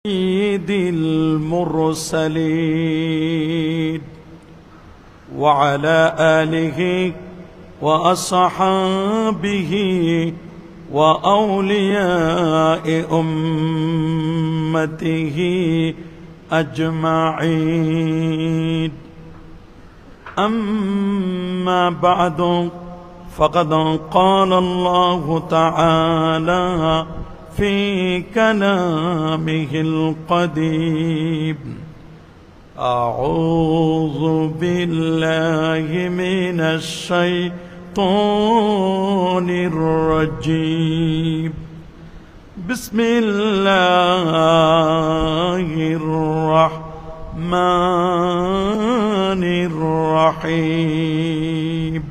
سيد المرسلين وعلى آله وأصحابه وأولياء أمته أجمعين. أما بعد فقد قال الله تعالى في كلامه القديم: أعوذ بالله من الشيطان الرجيم. بسم الله الرحمن الرحيم.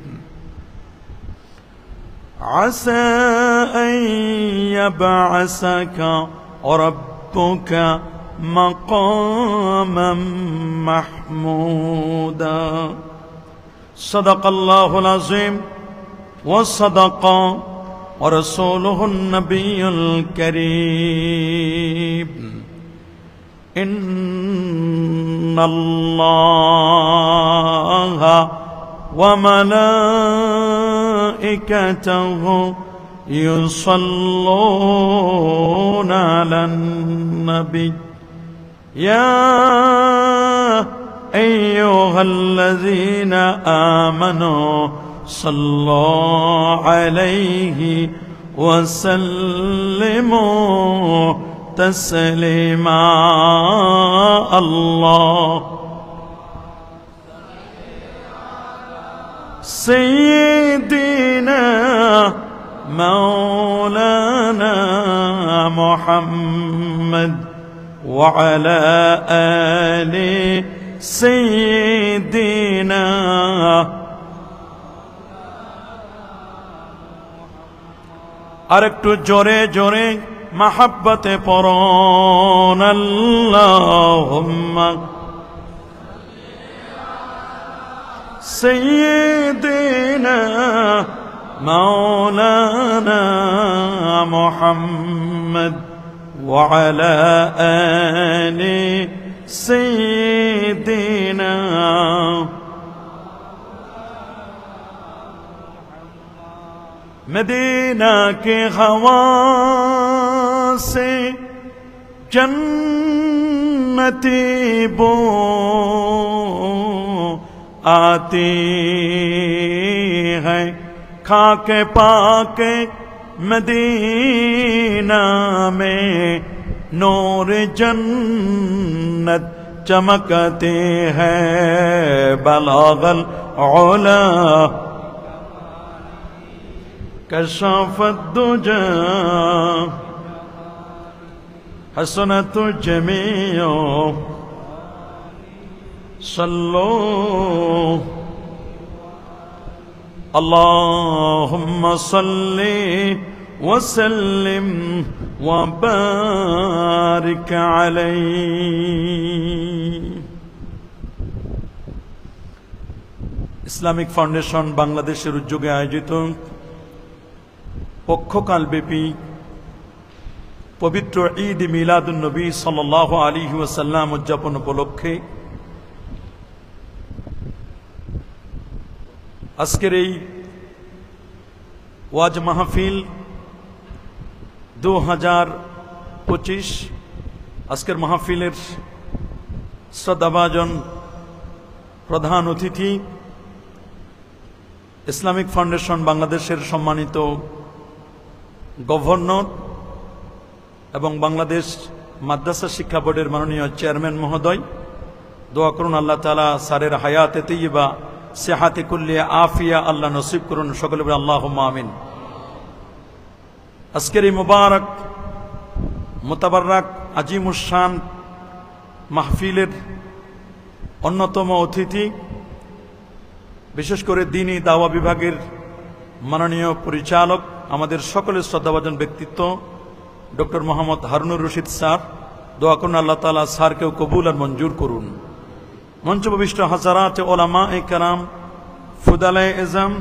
عسى أن يبعثك ربك مقاما محمودا. صدق الله العظيم وصدق ورسوله النبي الكريم. إن الله وملائكته يصلون على النبي يا أيها الذين آمنوا صلوا عليه وسلموا تسليما. الله سيدنا مولانا محمد وعلى آل سيدنا আরেকটু জোরে জোরে মাহাব্বতে পড়ুন আল্লাহুম্মা سيدنا مولانا محمد وعلى آل سيدنا. مدینہ کے ہوا سے جنتی بو آتی ہے، کھا کے پاک مدینہ میں نور جنت چمکتے ہیں. بلغ العلا کشف الدجى حسنت الجميع صلوا. اللهم صل وسلم وبارك عليه. ইসলামিক ফাউন্ডেশন বাংলাদেশের উদ্যোগে আয়োজিত পক্ষকালব্যাপী পবিত্র ঈদ মিলাদুন নবী সাল্লাল্লাহু আলাইহি ওয়াসাল্লাম উদযাপন উপলক্ষে আজকের এই ওয়াজ মাহফিল 2025 আজকের মাহফিলের শ্রদ্ধাভাজন প্রধান অতিথি ইসলামিক ফাউন্ডেশন বাংলাদেশের সম্মানিত গভর্নর এবং বাংলাদেশ মাদ্রাসা শিক্ষা বোর্ডের মাননীয় চেয়ারম্যান মহোদয়, দোয়া করুন আল্লাহ তাআলা স্যারের হায়াতে তৈয়বা সেহাতে কুল্লিয়া আফিয়া আল্লাহ নসিব করুন, সকলে বলে আল্লাহুম্মা আমিন। আজকের এই মুবারক মুতাবাররাক আজিমুশ-শান মাহফিলের অন্যতম অতিথি, বিশেষ করে দ্বীনি দাওয়া বিভাগের মাননীয় পরিচালক, আমাদের সকলের শ্রদ্ধাভাজন ব্যক্তিত্ব ডক্টর মোহাম্মদ হারুনুর রশিদ স্যার, দোয়া করুন আল্লাহ তাআলা স্যারকেও কবুল আর মঞ্জুর করুন। মঞ্চবিষ্ট হাজারাত ওলামায়ে কেরাম, ফুদালায়ে এজাম,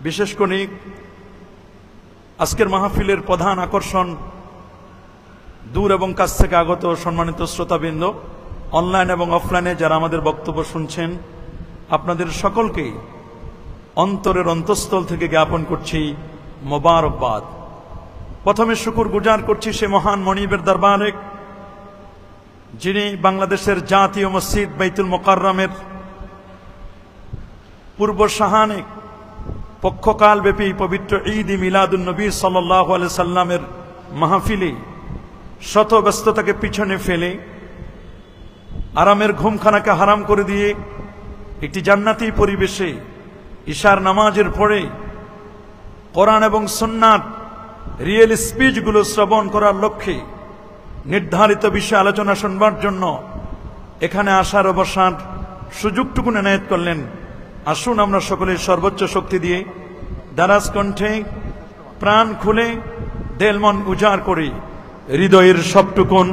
বিশেষ করে আজকের মাহফিলের প্রধান আকর্ষণ দূর এবং কাছ থেকে আগত সম্মানিত শ্রোতাবৃন্দ, অনলাইন এবং অফলাইনে যারা আমাদের বক্তব্য শুনছেন, আপনাদের সকলকেই অন্তরের অন্তঃস্থল থেকে জ্ঞাপন করছি মোবারকবাদ। প্রথমে শুকর গুজার করছি সে মহান মনিবের দরবারে, যিনি বাংলাদেশের জাতীয় মসজিদ বাইতুল মোকাররমের পূর্ব শাহানে পক্ষকালব্যাপী পবিত্র ঈদ মিলাদুন নবী সাল্লাল্লাহু আলাইহি সাল্লামের মাহফিলে শত ব্যস্ততাকে পিছনে ফেলে আরামের ঘুমখানাকে হারাম করে দিয়ে একটি জান্নাতি পরিবেশে ইশার নামাজের পরে কোরআন এবং সুন্নাত রিয়েল স্পিচগুলো শ্রবণ করার লক্ষ্যে নির্ধারিত বিষয়ে আলোচনা শুনবার জন্য এখানে আসার অবসান সুযোগটুকু এনায়েত করলেন। আসুন আমরা সকলে সর্বোচ্চ শক্তি দিয়ে দারাজ কণ্ঠে প্রাণ খুলে দেল মন উজাড় করি, হৃদয়ের সবটুকুন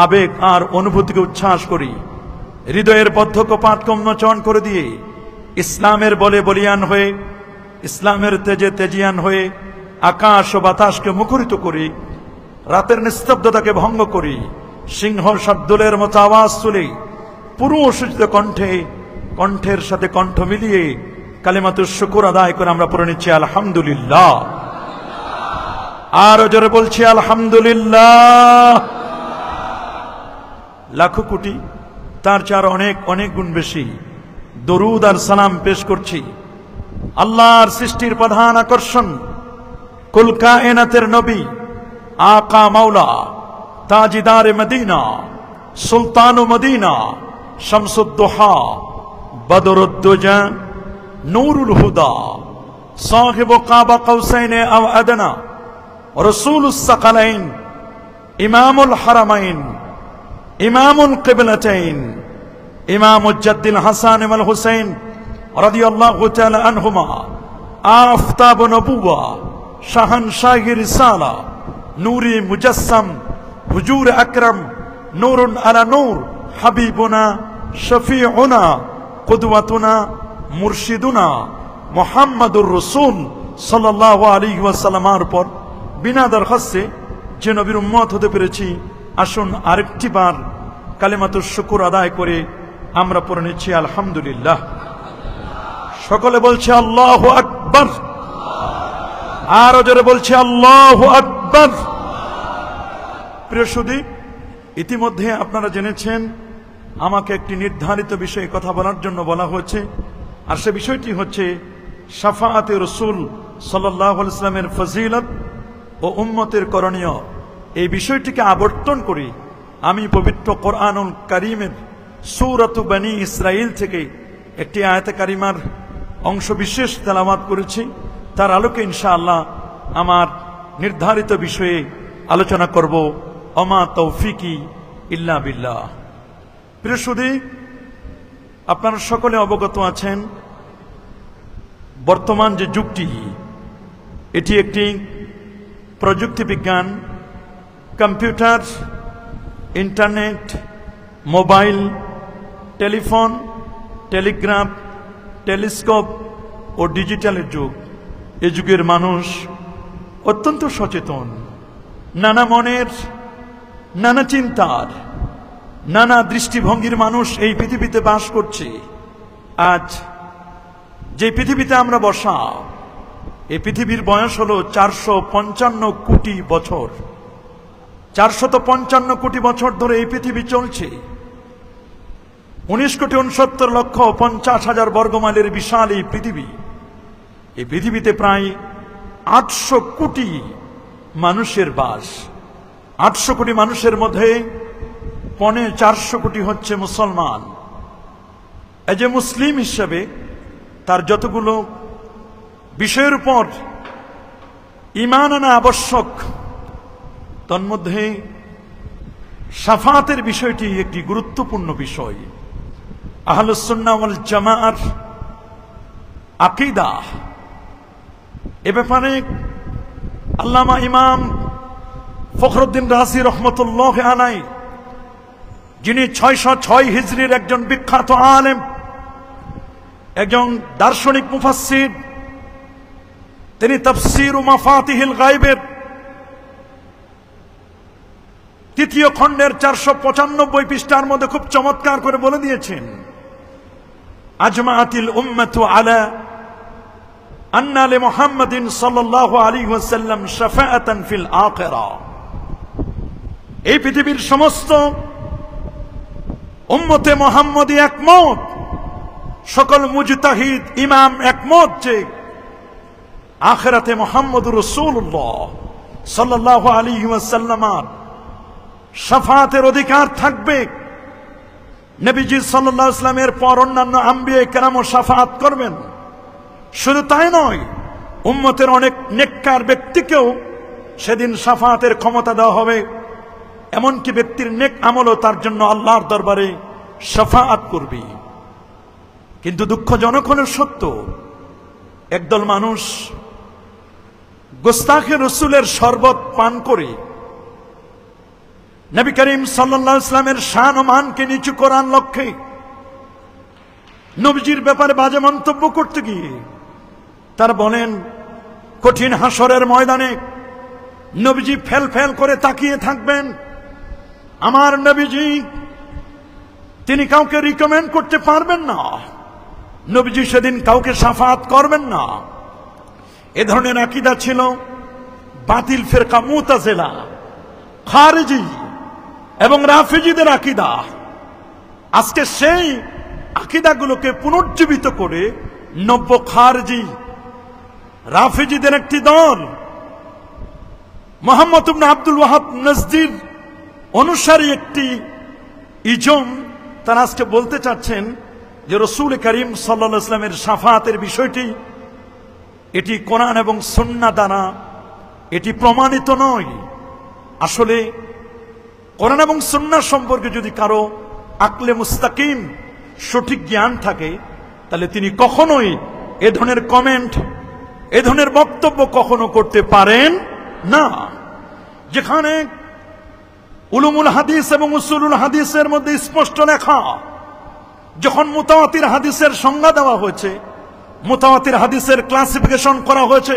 আবেগ আর অনুভূতিকে উচ্ছ্বাস করি, হৃদয়ের বদ্ধ কপাট উন্মোচন করে দিয়ে ইসলামের বলে বলিয়ান হয়ে, ইসলামের তেজে তেজিয়ান হয়ে আকাশ ও বাতাসকে মুখরিত করি, রাতের নিস্তব্ধতাকে ভঙ্গ করি, সিংহ শার্দুলের মতো আওয়াজ তুলে পুরুষোচিত কণ্ঠে কণ্ঠের সাথে কণ্ঠ মিলিয়ে কালিমাতুশ শুকর আদায় করে আমরা পড়ে নিচ্ছি আলহামদুলিল্লাহ। আরো জোরে বলছি আলহামদুলিল্লাহ। লাখো কোটি তার চার অনেক অনেক গুণ বেশি দরুদ আর সালাম পেশ করছি আল্লাহর সৃষ্টির প্রধান আকর্ষণ, কুল কায়নাতের নবী, আকা মাওলা, তাজিদার মদিনা, সুলতান মদিনা, শামসুদ্দোহা, বদরুদ্দুজা, নূরুল হুদা, সাহিব কাবা কৌসাইনে আও আদনা, রসুলুস সাকালাইন, ইমামুল হারামাইন, ইমামুল কিবলাতাইন, ইমামুল জাদ্দিল হাসান ওয়াল হুসাইন রাদিয়াল্লাহু তাআলা আনহুমা, আফতাব নবুওয়া, শাহানশাহি রিসালা, নূরে মুজাসসাম, হুজুর আকরাম, নূরুন আলা নূর, হাবিবুনা, শফিউনা, কুদওয়াতুনা, মুরশিদুনা মুহাম্মাদুর রাসূল সাল্লাল্লাহু আলাইহি ওয়াসাল্লামের পর বিনা দরখাস্তে যে নবীর উম্মত হতে পেরেছি, আসুন আরেকটি বার কালিমাতুশ শুকর আদায় করে আমরা পড়ে নিচ্ছি আলহামদুলিল্লাহ। সকলে বলছে আল্লাহু আকবার, আরো জোরে বলছে আল্লাহু আকবার। প্রিয় সুধী, ইতিমধ্যে আপনারা জেনেছেন আমাকে একটি নির্ধারিত বিষয়ে কথা বলার জন্য বলা হয়েছে, আর সে বিষয়টি হচ্ছে শাফাআতে রাসূল সাল্লাল্লাহু আলাইহি ওয়াসাল্লামের ফজিলত ও উম্মতের করণীয়। এই বিষয়টিকে আবর্তন করি আমি পবিত্র কোরআনুল কারীমের সূরাতু বনী ইসরাঈল থেকে একটি আয়াতে কারিমার অংশ বিশেষ তেলাওয়াত করেছি। তার আলোকে ইনশাআল্লাহ আমার নির্ধারিত বিষয়ে আলোচনা করব। ওমা তৌফিকি ইল্লা বিল্লাহ। প্রিয় সুধী, আপনারা সকলে অবগত আছেন বর্তমান যে যুগটি, এটি একটি প্রযুক্তি বিজ্ঞান, computer, internet, mobile, telephone, telegraph, telescope ও ডিজিটালের যুগ। এ যুগের মানুষ অত্যন্ত সচেতন, নানা মনের, নানা চিন্তার, নানা দৃষ্টিভঙ্গির মানুষ এই পৃথিবীতে বাস করছে। আজ যে পৃথিবীতে আমরা বসা, এই পৃথিবীর বয়স হলো 455 কোটি বছর। 455 কোটি বছর ধরে এই পৃথিবী চলছে। 19,69,50,000 বর্গমাইলের বিশাল এই পৃথিবী। এই পৃথিবীতে প্রায় 800 কোটি মানুষের বাস। 800 কোটি মানুষের মধ্যে 450 কোটি হচ্ছে মুসলমান। এই যে মুসলিম হিসেবে তার যতগুলো বিষয়ের উপর ঈমান আনা আবশ্যক, তন্মধ্যে শাফাতের বিষয়টি একটি গুরুত্বপূর্ণ বিষয়। আহলুস সুন্নাহ ওয়াল জামাআর আকীদা, এ ব্যাপারে আল্লামা ইমাম ফখরুদ্দিন রাজি রহমতুল্লাহ আলাইহি, যিনি 606 হিজরির একজন বিখ্যাত আলেম, একজন দার্শনিক মুফাসসির, তিনি তাফসীর ও মাফাতিহিল গায়বের তৃতীয় খণ্ডের 495 পৃষ্ঠার মধ্যে খুব চমৎকার করে বলে দিয়েছেন, আজমাআতিল উম্মাতু আলা আন্না লি মুহাম্মাদিন সাল্লাল্লাহু আলাইহি ওয়াসাল্লাম শাফাআতান ফিল আখিরা। এই পৃথিবীর সমস্ত উম্মতে মুহাম্মদী একমত, সকল মুজতাহিদ ইমাম একমত যে আখিরাতে মুহাম্মদুর রাসূলুল্লাহ সাল্লাল্লাহু আলাইহি ওয়াসাল্লামের শাফাআতের অধিকার থাকবে। নবীজি সাল্লাল্লাহু আলাইহি ওয়াসাল্লামের পর অন্যান্য আম্বিয়া কেরামও শাফাআত করবেন। শুধু তাই নয়, উম্মতের অনেক নেককার ব্যক্তিকেও সেদিন শাফাআতের ক্ষমতা দেওয়া হবে। এমনকি ব্যক্তির নেক আমলও তার জন্য আল্লাহর দরবারে শাফাআত করবে। কিন্তু দুঃখজনক হলো সত্য, একদল মানুষ গোস্তাখে রসুলের শরবত পান করে নবী করিম সাল্লাল্লাহু আলাইহি ওয়াসাল্লামের শান ও মানকে নিচু করার লক্ষ্যে নবীজির ব্যাপারে বাজে মন্তব্য করতে গিয়ে তারা বলেন, কঠিন হাসরের ময়দানে নবীজি ফেল ফেল করে তাকিয়ে থাকবেন। আমার নবীজি তিনি কাউকে রিকমেন্ড করতে পারবেন না, নবীজি সেদিন কাউকে শাফাআত করবেন না। এ ধরনের আকীদা ছিল বাতিল ফিরকা মুতাজিলা, খারিজি এবং রাফিজিদের আকীদা। আজকে সেই আকীদাগুলোকে পুনর্জীবিত করে নব্য খারিজি রাফিজিদের একটি দল মুহাম্মদ ইবনে আব্দুল ওয়াহাব নজদির অনুসারী একটি ইজম, তারা আজকে বলতে চাচ্ছেন যে রাসূল করিম সাল্লাল্লাহু আলাইহি ওয়াসাল্লামের শাফাআতের বিষয়টি এটি কোরআন এবং সুন্নাহ দ্বারা এটি প্রমাণিত নয়। আসলে কোরআন এবং সুন্নাহ সম্পর্কে যদি কারো আকলে মুস্তাকিম সঠিক জ্ঞান থাকে, তাহলে তিনি কখনোই এ ধরনের কমেন্ট, এ ধরনের বক্তব্য কখনো করতে পারেন না। যেখানে উলুমুল হাদিস এবং উসুলুল হাদিসের মধ্যে স্পষ্ট লেখা, যখন মুতাওয়াতির হাদিসের সংজ্ঞা দেওয়া হয়েছে, মুতাওয়াতির হাদিসের ক্লাসিফিকেশন করা হয়েছে,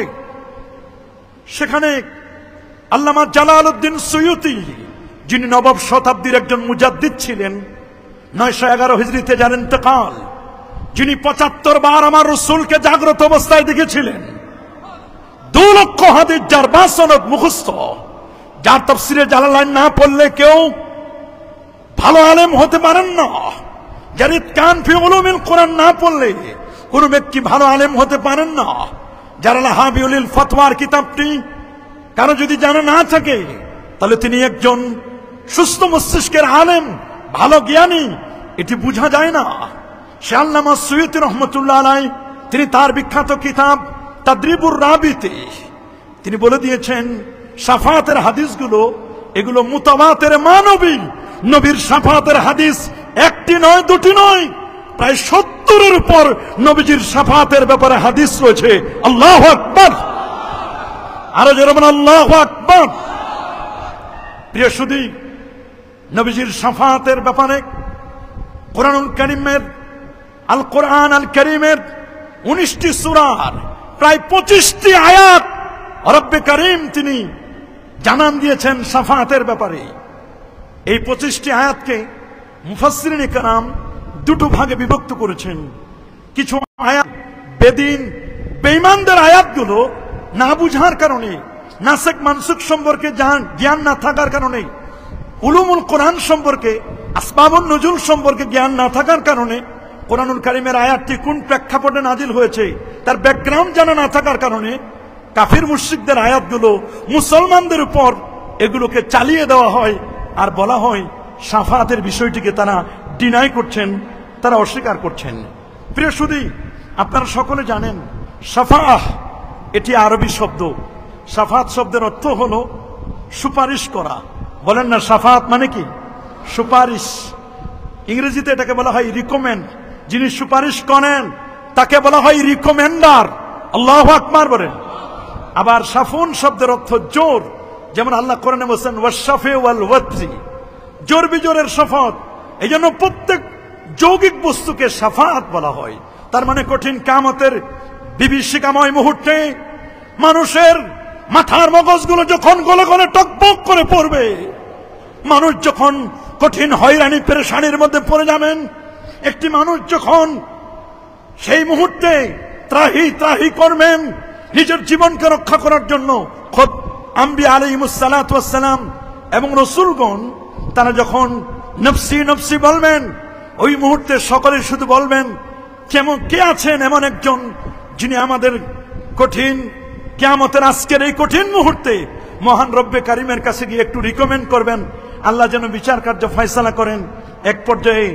সেখানে আল্লামা জালালউদ্দিন সুয়ুতি, যিনি নবম শতাব্দীর একজন মুজাদ্দিদ ছিলেন, 911 হিজরিতে যার ইন্তেকাল, যিনি 75 বার আমার রাসূলকে জাগ্রত অবস্থায় দেখেছিলেন, 2 লক্ষ হাদিস যার বাসনত মুখস্থ, যার তাফসিরে জালালাইন না পড়লে কেউ ভালো আলেম হতে পারেন না, যার ইতকান ফি উলুমিল কোরআন না পড়লে কোন ব্যক্তি ভালো আলেম হতে পারেন না, যার লাহাবিউল ফতওয়ার কিতাবটি কারো যদি জানা না থাকে, তাহলে তিনি একজন সুস্থ মস্তিষ্কের আলেম, ভালো জ্ঞানী, এটি বোঝা যায় না। সে আল্লামা সুয়ুতি রহমতুল্লাহ আলাইহি তিনি তার বিখ্যাত কিতাব তাদরিবুর রাবিতে তিনি বলে দিয়েছেন, শাফাআতের হাদিসগুলো এগুলো মুতাওয়াতির মানবী, নবীর শাফাআতের হাদিস একটি নয়, দুটি নয়, প্রায় 70-এর উপর নবীজির শাফাআতের ব্যাপারে হাদিস রয়েছে। আল্লাহু আকবার, আরো জোরে বলেন আল্লাহু আকবার। প্রিয় সুধী, নবীজির শাফাআতের ব্যাপারে কোরআনুল কারীমের আল কোরআন আল কারীমের 19টি সূরার প্রায় 25টি আয়াত রব্বে কারীম তিনি জানান দিয়েছেন শাফাআতের ব্যাপারে। এই 25টি আয়াতকে মুফাসসিরিনে কেরাম দুটো ভাগে বিভক্ত করেছেন। কিছু আয়াত বেদিন বেঈমানদের আয়াতগুলো না বুঝার কারণে, নাসিখ মানসুখ সম্পর্কে জ্ঞান না থাকার কারণে, উলুমুল কোরআন সম্পর্কে, আসবাবুন নুজুল সম্পর্কে জ্ঞান না থাকার কারণে, কোরআনুল কারীমের আয়াতটি কোন প্রেক্ষাপটে নাজিল হয়েছে তার ব্যাকগ্রাউন্ড জানা না থাকার কারণে কাফির মুশরিকদের আয়াতগুলো মুসলমানদের উপর এগুলোকে চালিয়ে দেওয়া হয়, আর বলা হয় শাফাআতের বিষয়টিকে তারা ডিনাই করছেন, তারা অস্বীকার করছেন। প্রিয় সুধী, আপনারা সকলে জানেন শাফাআহ এটি আরবি শব্দ। শাফাআত শব্দের অর্থ হলো সুপারিশ করা। বলেন না, শাফাআত মানে কি? সুপারিশ। ইংরেজিতে এটাকে বলা হয় রিকমেন্ড। যিনি সুপারিশ করেন তাকে বলা হয় রিকমেন্ডার। আল্লাহু আকবার বলেন। আবার শাফুন শব্দের অর্থ জোর, যেমন আল্লাহ কোরআনে বলেছেন ওয়াশফি ওয়াল ওয়াতরি, জোর বিজোরের শপথ। এই জন্য প্রত্যেক যৌগিক বস্তুকে শাফাআত বলা হয়। তার মানে কঠিন কিয়ামতের বিভীষিকাময় মুহূর্তে মানুষের মাথার মগজগুলো যখন গলে গলে টকবক করে পড়বে, মানুষ যখন কঠিন হয়রানি পেরেশানির মধ্যে পড়ে যাবেন, একটি মানুষ যখন সেই মুহূর্তে ত্রাহি ত্রাহি করবেন নিজের জীবনকে রক্ষা করার জন্য, খোদ আম্বিয়া আলাইহিমুসসালাতু ওয়াসসালাম এবং রাসূলগণ তারা যখন নফসি নফসি বলবেন, ওই মুহূর্তে সকলে শুধু বলবেন কে আছেন এমন একজন যিনি আমাদের কঠিন কিয়ামতের আজকের এই কঠিন মুহূর্তে মহান রব্বে কারিমের কাছে গিয়ে একটু রিকমেন্ড করবেন, আল্লাহ যেন বিচার কার্য ফয়সালা করেন। এক পর্যায়ে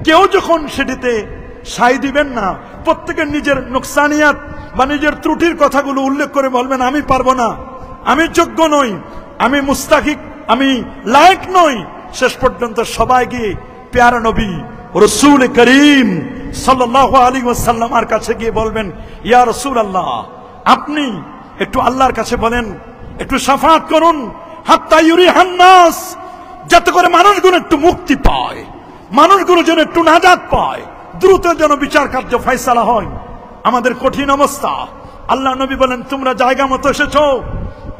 কেউ যখন সেটিতে সায় দিবেন না, প্রত্যেকের নিজের নুকসানিয়াত বা নিজের ত্রুটির কথাগুলো উল্লেখ করে বলবেন আমি পারবো না, আমি যোগ্য নই, আমি মুস্তাহিক, আমি লায়েক নই। শেষ পর্যন্ত সবাই গিয়ে প্যারা নবী রাসূল করিম সাল্লাল্লাহু আলাইহি ওয়াসাল্লামের কাছে গিয়ে বলবেন, ইয়া রাসূলুল্লাহ, আপনি একটু আল্লাহর কাছে বলেন, একটু শাফাআত করুন, হাত্তা ইউরিহান নাস, যাতে করে মানুষগুলো একটু মুক্তি পায়, মানুষগুলো যেন একটু নাজাত পায়, দ্রুত যেন বিচার কার্য ফয়সালা হয়। আমাদের কঠিন অবস্থা, আল্লাহ নবী বলেন তোমরা জায়গা মতো এসেছো,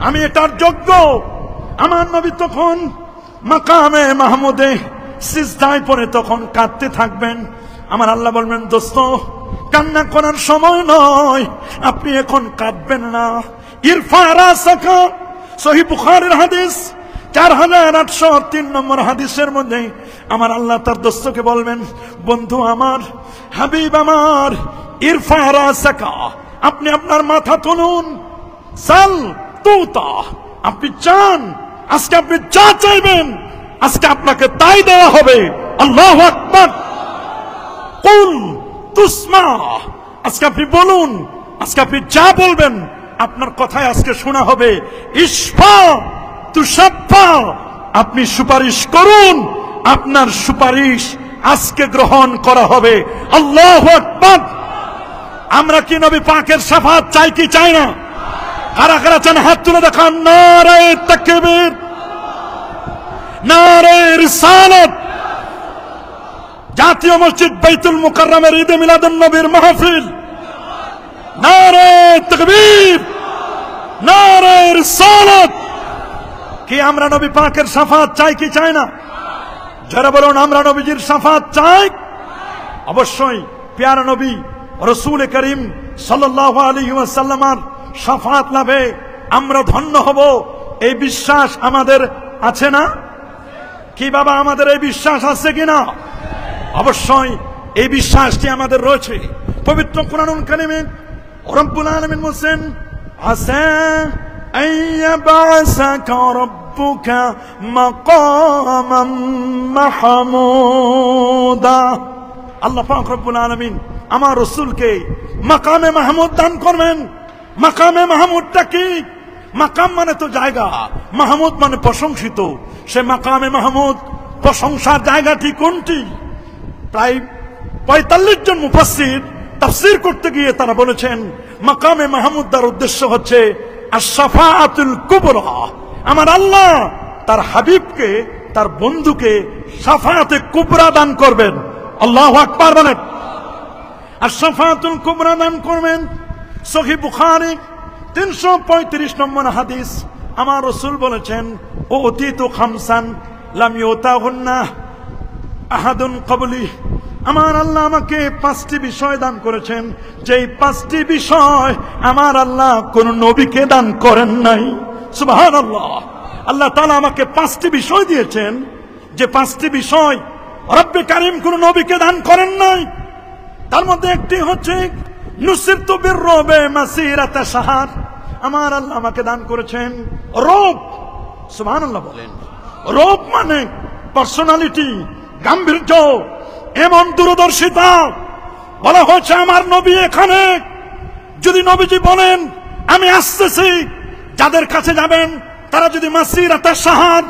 আমি এটার যোগ্য। আমার নবী তখন মাকামে মাহমুদে সিজদায় পড়ে তখন কাঁদতে থাকবেন। আমার আল্লাহ বলবেন দোস্ত, কান্না করার সময় নয়, আপনি এখন কাঁদবেন না। ইরফা রাসাকা, সহিহ বুখারীর হাদিস 4803 নম্বর হাদিসের মধ্যে আমার আল্লাহ তার দোস্তকে বলবেন, বন্ধু আমার, হাবিব আমার, ইরফা রাসাকা, আপনি আপনার মাথা তুলুন, সাল তুতা, আপনি চান, আজকে আপনি যা চাইবেন আজকে আপনাকে তাই দেওয়া হবে। আল্লাহু আকবার। কুল তুসমা, আজকে আপনি বলুন, আজকে আপনি যা বলবেন আপনার কথাই আজকে শোনা হবে। ইশফা তুশাফা, আপনি সুপারিশ করুন, আপনার সুপারিশ আজকে গ্রহণ করা হবে। আল্লাহু আকবার। আমরা কি নবী পাকের শাফাত চাই কি চাই না? কারা কারা চান হাত তুলে দেখান। নারে তাকবীর, নারে রিসালাত। জাতীয় মসজিদ বাইতুল মুকাররমের ঈদে মিলাদুন নবীর মাহফিল, নারে তাকবীর, নারে রিসালাত। কি আমরা নবী পাকের শাফাত চাই কি চাই না? যারা বলুন আমরা নবীজির শাফাত চাই। অবশ্যই প্যারা নবী রাসূল করিম সাল্লাল্লাহু আলাইহি ওয়াসাল্লামের শাফাত লাভে আমরা ধন্য হব, এই বিশ্বাস আমাদের আছে না? কি বাবা, আমাদের এই বিশ্বাস আছে কিনা? অবশ্যই এই বিশ্বাসটি আমাদের রয়েছে। পবিত্র কুরআনুল কারীমে রব্বুল আলামিন বলেন, আসা আইয়াবাসাকা রাব্বুকা মাকামান মাহমুদা। আল্লাহ পাক রব্বুল আলামিন আমার রাসূলকে মাকামে মাহমুদ দান করবেন। মাকামে মাহমুদটা কি? মাকাম মানে তো জায়গা, মাহমুদ মানে প্রশংসিত। সে মাকামে মাহমুদ প্রশংসার জায়গাটি কোনটি? প্রায় 45 জন মুফাসসির তাফসীর করতে গিয়ে তারা বলেছেন মাকামে মাহমুদ তার উদ্দেশ্য হচ্ছে আশ-শাফাআতুল কুবরা। আমার আল্লাহ তার হাবিবকে, তার বন্ধুকে শাফাআতে কুবরা দান করবেন। আল্লাহু আকবার বলেন। আশ-শাফাআতুল কুবরা দান করবেন। সহিহ বুখারী 335 নম্বর হাদিস, আমার রাসূল বলেছেন, ও অতীতু খামসান লাম ইউতাহুন্না আহাদুন ক্বাবলি। আমার আল্লাহ আমাকে 5টি বিষয় দান করেছেন, যেই 5টি বিষয় আমার আল্লাহ কোন নবীকে দান করেন নাই। সুবহানাল্লাহ। আল্লাহ তাআলা আমাকে 5টি বিষয় দিয়েছেন, যে 5টি বিষয় রব্বে কারীম কোন নবীকে দান করেন নাই। তার মধ্যে একটি হচ্ছে নুসিরতু বিররুবে মাসিরাতা শাহর। আমার আল্লাহ আমাকে দান করেছেন রূপ। সুবহানাল্লাহ বলেন। রূপ মানে পার্সোনালিটি, গাম্ভীর্য, এমন দূরদর্শিতা। বলা হয়েছে আমার নবী এখানে, যদি নবীজি বলেন আমি আসতেছি, যাদের কাছে যাবেন তারা যদি মাসিরাতা শাহর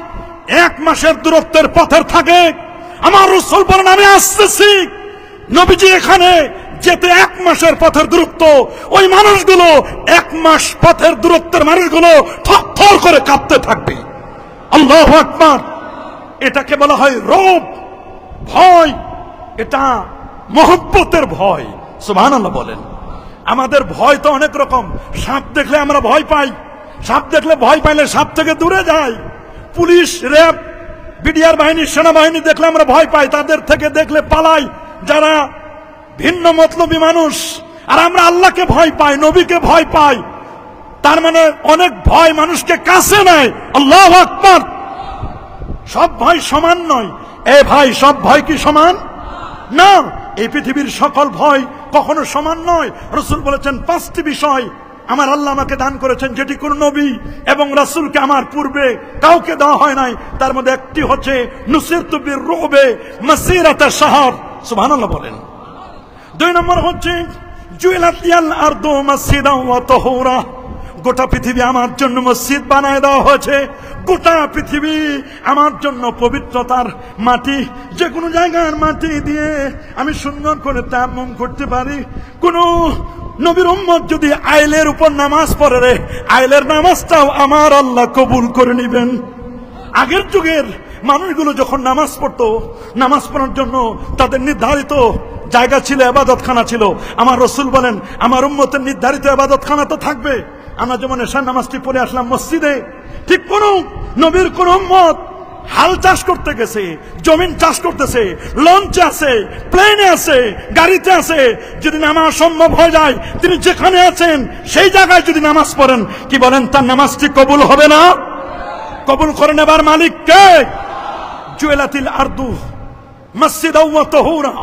1 মাসের দূরত্বের পথের থাকে, আমার রাসূল বলেন আমি আসতেছি, নবীজি এখানে যেতে 1 মাসের পথের দূরত্ব, ওই মানুষগুলো 1 মাস পথের দূরত্বের মানুষগুলো থরথর করে কাঁপতে থাকবে। আল্লাহু আকবার। এটাকে বলা হয় রূপ, ভয়। এটা মহব্বতের ভয়। সুবহানাল্লাহ বলেন। আমাদের ভয় তো অনেক রকম। সাপ দেখলে আমরা ভয় পাই, সাপ দেখলে ভয় পাইলে সাপ থেকে দূরে যাই। পুলিশ, র্যাব বিডিআর বাহিনী, সেনাবাহিনী দেখলে আমরা ভয় পাই, তাদের থেকে দেখলে পালাই যারা ভিন্ন মতলবী মানুষ। আর আমরা আল্লাহকে ভয় পাই, নবীকে ভয় পাই। তার মানে অনেক ভয় মানুষকে কাছে নেয়। আল্লাহু আকবার। সব ভয় সমান নয়। এ ভাই, সব ভয় কি সমান? না, এই পৃথিবীর সকল ভয় কখনো সমান নয়। রাসূল বলেছেন 5টি বিষয় আমার আল্লাহ আমাকে দান করেছেন, যেটি কোন নবী এবং রাসূলকে আমার পূর্বে কাউকে দেওয়া হয় নাই। তার মধ্যে একটি হচ্ছে নুসিরতু বির-রুবে মাসিরাতা শাহর। সুবহানাল্লাহ বলেন। 2 নম্বর হচ্ছে জুইলাত লিয়াল আরদু মাসজিদান ওয়া তাহুরা। গোটা পৃথিবী আমার জন্য মসজিদ বানায় দেওয়া হয়েছে। গোটা পৃথিবী আমার জন্য পবিত্রতার মাটি। যে কোনো জায়গার মাটি দিয়ে আমি সুন্দর করে তায়াম্মুম করতে পারি। কোন নবীর উম্মত যদি আইলের উপর নামাজ পড়ে রে, আইলের নামাজটাও আমার আল্লাহ কবুল করে নেবেন। আগের যুগের মানুষগুলো যখন নামাজ পড়তো, নামাজ পড়ার জন্য তাদের নির্ধারিত জায়গা ছিল, ইবাদতখানা ছিল। আমার রাসূল বলেন আমার উম্মতের নির্ধারিত ইবাদতখানা তো থাকবে। আমরা যেমন এশার নামাজটি পড়ে আসলাম মসজিদে, ঠিক কোন নবীর কোন উম্মত হাল চাষ করতে গেছে, জমিন চাষ করতেছে, লঞ্চে আছে, প্লেনে আছে, গাড়িতে আছে, যদি নামাজ সম্ভব হয়ে যায়, তিনি যেখানে আছেন সেই জায়গায় যদি নামাজ পড়েন, কি বলেন তার নামাজটি কবুল হবে না? কবুল করে নেবার মালিক কে? জুইলাতিল আরদু মাসজিদাও ওয়া তাহুরা।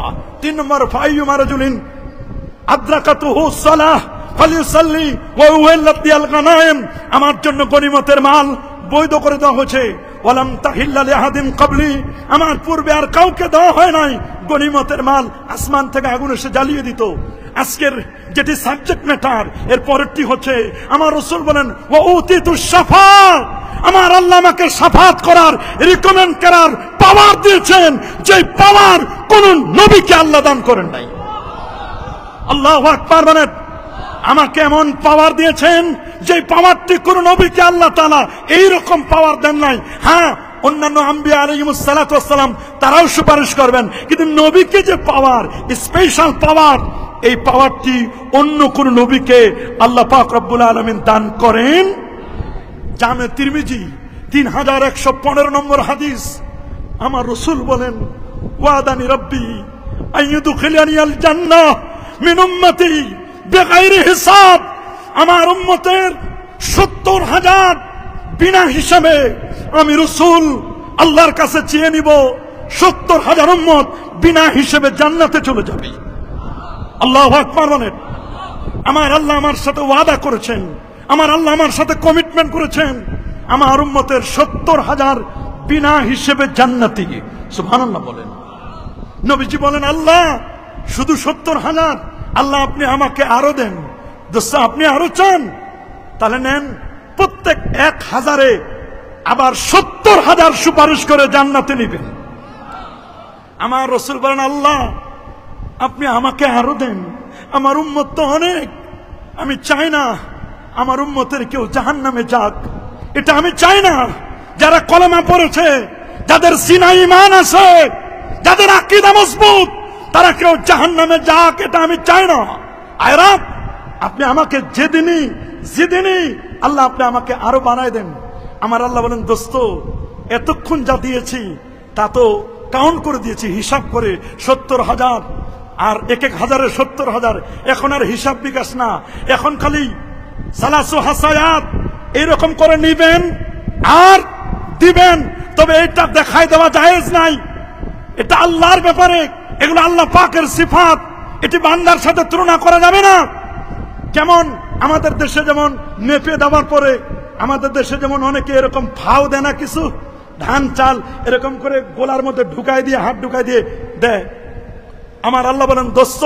3 নম্বর ফাইয়ুমা রাজুলিন আদরাকাতুহু সালাহ ফালিসাল্লি ওয়া উহিল্লাত লিয়াল গানায়েম। আমার জন্য গনিমতের মাল বৈধ করে দেওয়া হয়েছে। ওয়ালাম তাহিল্লা লিআহাদিন ক্বাবলি। আমার পূর্বে আর কাউকে দেওয়া হয় নাই গনিমতের মাল। আসমান থেকে আগুন এসে জ্বালিয়ে দিত। আজকের যেটি সাবজেক্ট ম্যাটার, এর পরেরটি হচ্ছে আমার রাসূল বলেন ওয়া উতিতুশ শাফাআত। আমার আল্লাহ আমাকে শাফাত করার, রিকমেন্ড করার পাওয়ার দিয়েছেন, যে পাওয়ার কোন নবীকে আল্লাহ দান করেন নাই। আল্লাহু আকবার বলেন। আমাকে এমন পাওয়ার দিয়েছেন যে পাওয়ারটি কোন নবীকে আল্লাহ তাআলা এইরকম পাওয়ার দেন নাই। হ্যাঁ, অন্যান্য আম্বিয়া আলাইহিমুস সালাতু ওয়াস সালাম তারাও সুপারিশ করবেন, কিন্তু নবীকে যে পাওয়ার, স্পেশাল পাওয়ার, এই পাওয়ারটি অন্য কোন নবীকে আল্লাহ পাক রব্বুল আলামিন দান করেন। জামে তিরমিজি 3115 নম্বর হাদিস। আমার রাসূল বলেন ওয়াদানি রাব্বি আইয়ুদখিলানিয়াল জান্নাহ মিন উম্মতি বেগাইরি হিসাব। আমার উম্মতের 70,000 বিনা হিসাবে আমি রাসূল আল্লাহর কাছে চেয়ে নিব। 70,000 উম্মত বিনা হিসাবে জান্নাতে চলে যাবে। আল্লাহু আকবার বলেন। আমার আল্লাহ আমার সাথে ওয়াদা করেছেন, আমার আল্লাহ আমার সাথে কমিটমেন্ট করেছেন, আমার উম্মতের 70,000 বিনা হিসেবে জান্নাতি। সুবহানাল্লাহ বলেন। নবীজি বলেন আল্লাহ শুধু 70,000, আল্লাহ আপনি আমাকে আরো দেন। দোস্ত আপনি আরো চান, তাহলে নেন। প্রত্যেক 1,000-এ আবার 70,000 সুপারিশ করে জান্নাতে নিবেন। আমার রাসূল বলেন আল্লাহ আপনি আমাকে আরো দেন। আমার উম্মত তো অনেক, আমি চাই না আমার উম্মতের কেউ জাহান্নামে যাক, এটা আমি চাই না। যারা কলেমা পড়েছে, যাদের সিনায় ঈমান আছে, যাদের আকীদা মজবুত, তারা কেউ জাহান্নামে যাক, এটা আমি চাই না। আয়রা আপনি আমাকে যেদিনই আল্লাহ আপনি আমাকে আরো বাড়ায় দেন। আমার আল্লাহ বলেন দোস্ত এতক্ষণ যা দিয়েছি তা তো কাউন্ট করে দিয়েছি, হিসাব করে 70,000, আর 1,000-এ 70,000। এখন আর হিসাব বিকাশ না, এখন খালি সালাসু হাসায়াত এরকম করে নিবেন আর দিবেন। তবে এটা দেখাই দেওয়া জায়েজ নাই, এটা আল্লাহর ব্যাপারে, এগুলো আল্লাহ পাকের সিফাত, এটি বান্দার সাথে তুলনা করা যাবে না। যেমন আমাদের দেশে যেমন মেপে দেওয়ার পরে আমাদের দেশে যেমন অনেকে এরকম ফাও দেয় না, কিছু ধান চাল এরকম করে গোলার মধ্যে ঢুকাই দিয়ে, হাত ঢুকাই দিয়ে দেয়। আমার আল্লাহ বলেন দোস্ত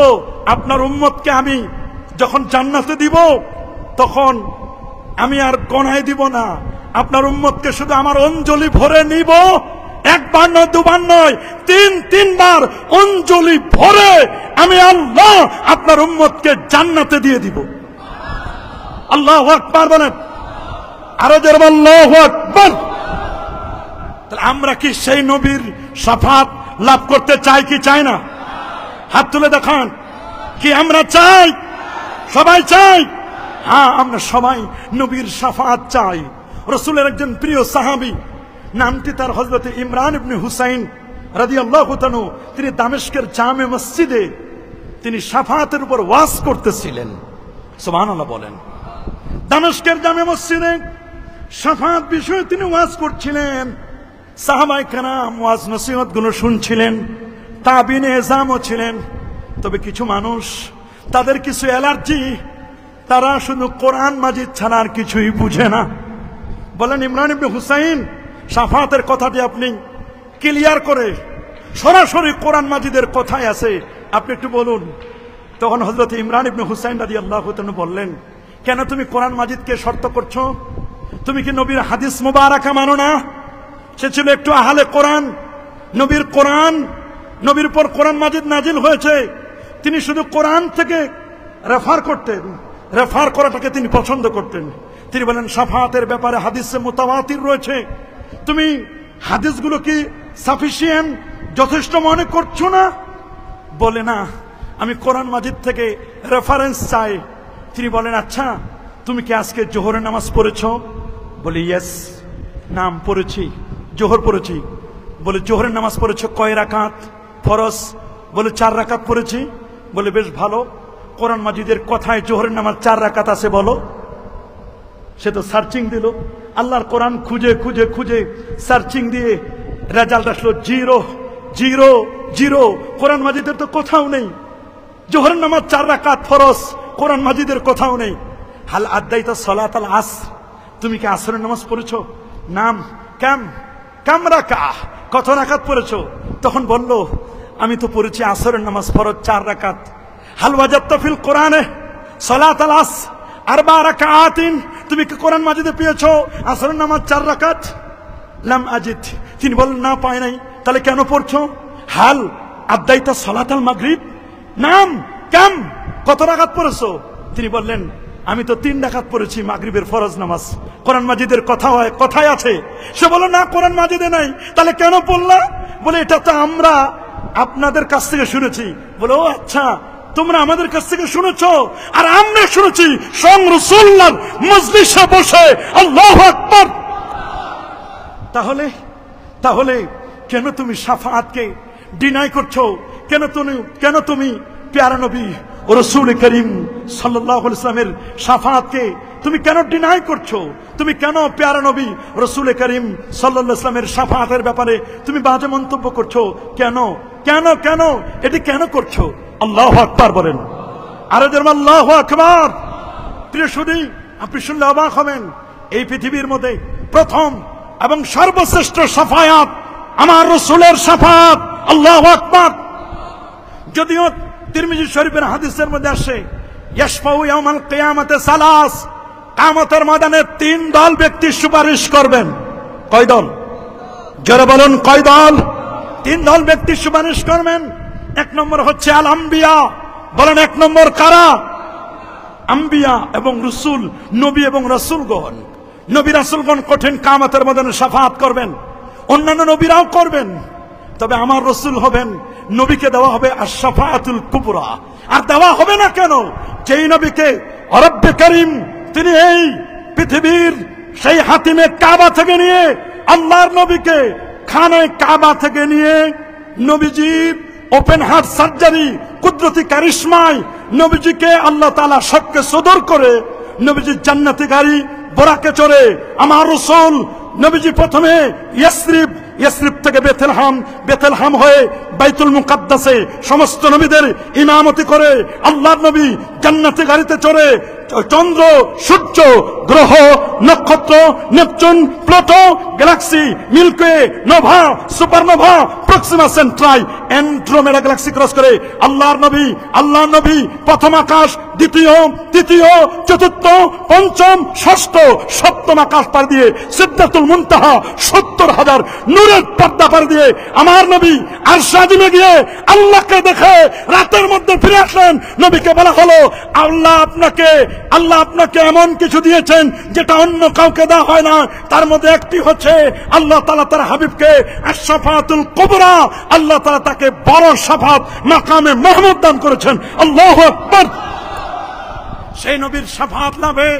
আপনার উম্মতকে আমি যখন জান্নাতে দিব তখন আমি আর গণায় দিব না, আপনার উম্মতকে শুধু আমার অঞ্জলি ভরে নিব। একবার নয়, দুবার নয়, 3বার অঞ্জলি ভরে আমি আল্লাহ আপনার উম্মতকে জান্নাতে দিয়ে দিব। আল্লাহু আকবার বলেন, আরো জোরে বলেন আল্লাহু আকবার। তাহলে আমরা কি সেই নবীর শাফাত লাভ করতে চাই কি চাই না? হাত তুলে দেখান। কি আমরা চাই? সবাই চাই? হ্যাঁ, আমরা সবাই নবীর শাফাত চাই। রাসূলের একজন প্রিয় সাহাবী নামটি তার হযরত ইমরান ইবনে হুসাইন রাদিয়াল্লাহু তাআলা। তিনি দামেস্কের জামে মসজিদে তিনি শাফাআতের উপর ওয়াজ করতেছিলেন। সুবহানাল্লাহ বলেন। দামেস্কের জামে মসজিদে শাফাআত বিষয়ে তিনি ওয়াজ করছিলেন। সাহাবায়ে কেরাম ওয়াজ নসিহত গুলো শুনছিলেন, তাবিনে এজামও ছিলেন। তবে কিছু মানুষ, তাদের কিছু অ্যালার্জি, তারা শুধু কোরআন মাজিদ ছাড়া আর কিছুই বুঝে না। বলেন ইমরান ইবনে হুসাইন, শাফাআতের কথাটি আপনি ক্লিয়ার করে সরাসরি কোরআন মাজিদের কথাই আছে, আপনি একটু বলুন। তখন হযরত ইমরান ইবনে হুসাইন রাদিয়াল্লাহু তাআলা বললেন, কেন তুমি কোরআন মাজিদকে শর্ত করছো? তুমি কি নবীর হাদিস মুবারাকা মানো না? সে ছিল একটু আহলে কোরআন, নবীর কোরআন, নবীর উপর কোরআন মাজিদ নাজিল হয়েছে, তিনি শুধু কোরআন থেকে রেফার করতেন, রেফার করাটাকে তিনি পছন্দ করতেন। তিনি বলেন শাফাআতের ব্যাপারে হাদিসে মুতাওয়াতির রয়েছে, তুমি হাদিসগুলো কি সাফিসিয়েন্ট, যথেষ্ট মনে করছো না? বলে না, আমি কোরআন মাজিদ থেকে রেফারেন্স চাই। তিনি বলেন আচ্ছা, তুমি কি আজকে জোহরের নামাজ পড়েছো? বলে ইয়েস, নাম পড়েছি, জোহর পড়েছি। বলে জোহরের নামাজ পড়েছো কয় রাকাত? ফরজ। বলে 4 রাকাত পড়েছি। বলে বেশ ভালো, কোরআন মাজিদের কথায় জোহরের নামাজ 4 রাকাত আছে বলো। সে তো সার্চিং দিল, আল্লাহর কোরআন খুঁজে খুঁজে খুঁজে সার্চিং দিয়ে রেজাল্ট আসলো 0 0 0। কোরআন মাজিদের তো কোথাও নেই। জোহরের নামাজ 4 রাকাত ফরজ, কোরআন মাজিদের কোথাও নেই। হাল আদাইতা সালাতাল আসর, তুমি কি আসরের নামাজ পড়েছো? নাম। কাম রাকাত, কত রাকাত পড়েছো? তখন বলল, আমি তো পড়েছি আসরের নামাজ ফরজ 4 রাকাত। হাল ওয়াজাদতা ফিল কোরআনে সালাতাল আসর 4 রাকাতিন, তুমি কি কোরআন মাজিদে পেয়েছো আসরের নামাজ 4 রাকাত? লাম আজিদ, তিনি বলেন না, পাই নাই। তাহলে কেন পড়ছো? হাল আদাইতা সালাতাল মাগরিব, নাম কত রাকাত পড়েছো? তিনি বললেন, আমি তো 3 রাকাত পড়েছি মাগরিবের ফরজ নামাজ। কোরআন মাজিদের কথায় আছে। সে বলল না, কোরআন মাজিদে নাই। তাহলে কেন পড়লা? বলে এটা তো আমরা আপনাদের কাছ থেকে শুনেছি। বলে ও আচ্ছা, তোমরা আমাদের কাছ থেকে শুনেছো, আর আমরা শুনেছি স্বয়ং রাসূলুল্লাহর মজলিসে বসে। আল্লাহু আকবার। তাহলে কেন তুমি শাফাআতকে ডিনাই করছো? কেন তুমি প্যারা নবী ও রাসূল করিম সাল্লাল্লাহু আলাইহি ওয়াসাল্লামের শাফাআতকে তুমি কেন ডিনাই করছো? তুমি কেন প্যারা নবী রাসূল করিম সাল্লাল্লাহু আলাইহি ওয়াসাল্লামের শাফাআতের ব্যাপারে তুমি বাজে মন্তব্য করছো? কেন কেন কেন এটি কেন করছো? আল্লাহু আকবার বলেন। আরো জোরে আল্লাহু আকবার। প্রিয় সুধী, আপনি শুনলে অবাক হবেন, এই পৃথিবীর মধ্যে প্রথম এবং সর্বশ্রেষ্ঠ শাফায়াত আমার রাসূলের শাফাআত। আল্লাহু আকবার। যদিও তিরমিজি শরীফের হাদিসের মধ্যে আসে, ইয়াশফাউ ইয়াউমাল কিয়ামাতে সালাস, কিয়ামতের ময়দানে 3 দল ব্যক্তি সুপারিশ করবেন। কয় দল? জোরে বলুন, কয় দল? 3 দল ব্যক্তি সুপারিশ করবেন। 1 নম্বর হচ্ছে আল আম্বিয়া। বলেন 1 নম্বর কারা? আম্বিয়া এবং রাসূল, নবী এবং রাসূলগণ। নবী রাসূলগণ কঠিন কিয়ামতের ময়দানে শাফাআত করবেন, অন্যান্য নবীরাও করবেন। তবে আমার রাসূল হবেন, নবীকে দেওয়া হবে আশ-শাফাআতুল কুবরা। আর দেওয়া হবে না কেন? যেই নবীকে রব্বে করিম তিনি এই পৃথিবীর সেই হাতিমে কাবা থেকে নিয়ে, আল্লাহর নবীকে খানে কাবা থেকে নিয়ে নবীজির ওপেন হার্ট সার্জারি কুদরতি কারিশমায় নবীজিকে আল্লাহ তাআলা শক্কে সদর করে নবীজির জান্নাতি গাড়ি বোরাকে চড়ে আমার রাসূল নবীজি প্রথমে ইয়াসরিব থেকে বেথলহাম হয়ে বাইতুল মুকাদ্দাসে সমস্ত নবীদের ইমামতি করে আল্লাহর নবী জান্নাতি গাড়িতে চড়ে চন্দ্র, সূর্য, গ্রহ, নক্ষত্র, Neptune, Pluto, galaxy, Milky Way, nova, supernova, Proxima Centauri, Andromeda galaxy cross করে আল্লাহর নবী প্রথম আকাশ, দ্বিতীয়, তৃতীয়, চতুর্থ, পঞ্চম, ষষ্ঠ, সপ্তম আকাশ পার দিয়ে সিদরাতুল মুনতাহা 70,000 নূরের পর্দা পার দিয়ে আমার নবী আরশ আজিমে গিয়ে আল্লাহকে দেখে রাতের মধ্যে ফিরে আসলেন। নবীকে বলা হলো, আল্লাহ আপনাকে এমন কিছু দিয়েছেন যেটা অন্য কাউকে দেওয়া হয় না। তার মধ্যে একটি হচ্ছে আল্লাহ তাআলা তার হাবিবকে আশ-শাফাআতুল কুবরা, আল্লাহ তাআলা তাকে বড় শাফাত মাকামে মাহমুদ দান করেছেন। আল্লাহু আকবার। সেই নবীর শাফাত লাভে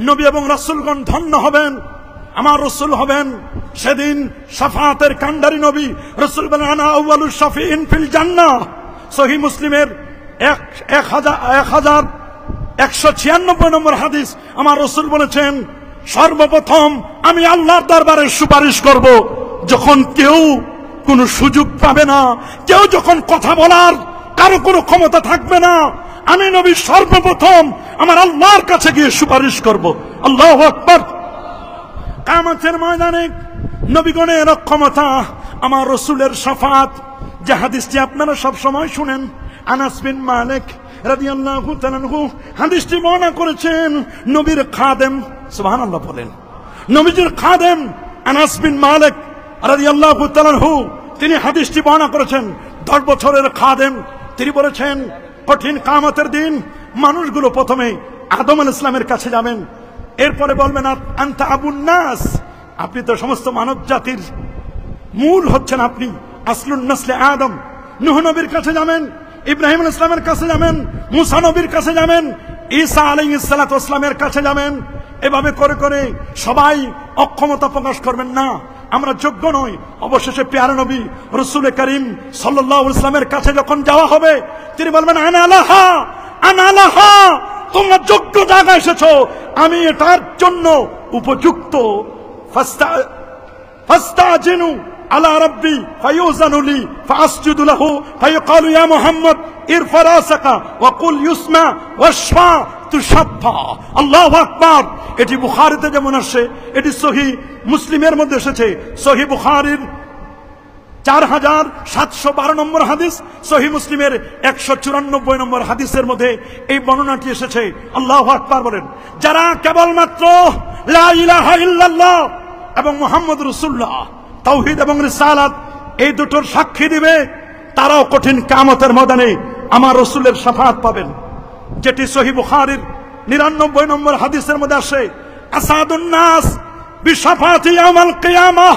নবী এবং রাসূলগণ ধন্য হবেন। আমার রাসূল হবেন সেদিন শাফাআতের কান্ডারি নবী। রাসূল বলেন আনা আউয়ালুশ শাফিঈন ফিল জান্নাহ। সহিহ মুসলিমের 1196 নম্বর হাদিস। আমার রাসূল বলেছেন সর্বপ্রথম আমি আল্লাহর দরবারে সুপারিশ করব যখন কেউ কোনো সুযোগ পাবে না, কেউ যখন কথা বলার কারো কোনো ক্ষমতা থাকবে না, আমি নবী সর্বপ্রথম আমার আল্লাহর কাছে গিয়ে সুপারিশ করব। আল্লাহু আকবার। কিয়ামতের ময়দানে নবীগণের ক্ষমতা, আমার রাসূলের শাফাআত, যে হাদিসটি আপনারা সব সময় শুনেন। আনাস বিন মালিক রাদিয়াল্লাহু তাআলা আনহু হাদিসটি বর্ণনা করেছেন। নবীর খাদেম, সুবহানাল্লাহ বলেন, নবীজির খাদেম আনাস বিন মালিক রাদিয়াল্লাহু তাআলা আনহু তিনি হাদিসটি বর্ণনা করেছেন। 10 বছরের খাদেম। তিনি বলেছেন কঠিন কিয়ামতের দিন মানুষগুলো প্রথমে আদম আলাইহিস সালামের কাছে যাবেন, এরপরে বলবেন আনতা আবুন নাস, আপনি তো সমস্ত মানব জাতির মূল হচ্ছেন, আপনি আসলুন নসলে আদম। নূহ নবীর কাছে যাবেন, ইব্রাহিম আলাইহিস সালামের কাছে যাবেন, মুসা নবীর কাছে যাবেন, ঈসা আলাইহিস সালাতু ওয়াস সালামের কাছে যাবেন। এভাবে করে করে সবাই অক্ষমতা প্রকাশ করবেন, না আমরা যোগ্য নই। অবশেষে পেয়ারা নবী রাসূল করিম সাল্লাল্লাহু আলাইহি ওয়াসাল্লামের কাছে যখন যাওয়া হবে, তিনি বলবেন আনা লাহা, আনা লাহা, তোমরা যোগ্য জায়গায় এসেছো, আমি এটার জন্য উপযুক্ত। ফাস্তাজিনু আলা রাব্বি ফায়ুযানু লি ফাসজুদু লাহু ফায়ুকালু ইয়া মুহাম্মদ ইরফা রাসাকা ওয়া কুল ইউসমা ওয়াশফা তুশাফা। আল্লাহু আকবার। এটি বুখারীতে যেমন আসে, এটি সহিহ মুসলিমের মধ্যে এসেছে। সহিহ বুখারীর 4712 নম্বর হাদিস, সহিহ মুসলিমের 194 নম্বর হাদিসের মধ্যে এই বর্ণনাটি এসেছে। আল্লাহু আকবার বলেন। যারা কেবলমাত্র লা ইলাহা ইল্লাল্লাহ এবং মুহাম্মদুর রাসূলুল্লাহ, তাওহীদ এবং রিসালাত, এই দুটোর সাক্ষী দিবে, তারাও কঠিন কিয়ামতের ময়দানে আমার রাসূলের শাফাআত পাবেন। যেটি সহিহ বুখারীর 99 নম্বর হাদিসের মধ্যে আসে, আসাদুন নাস বিশাফাতি ইয়াউমাল কিয়ামাহ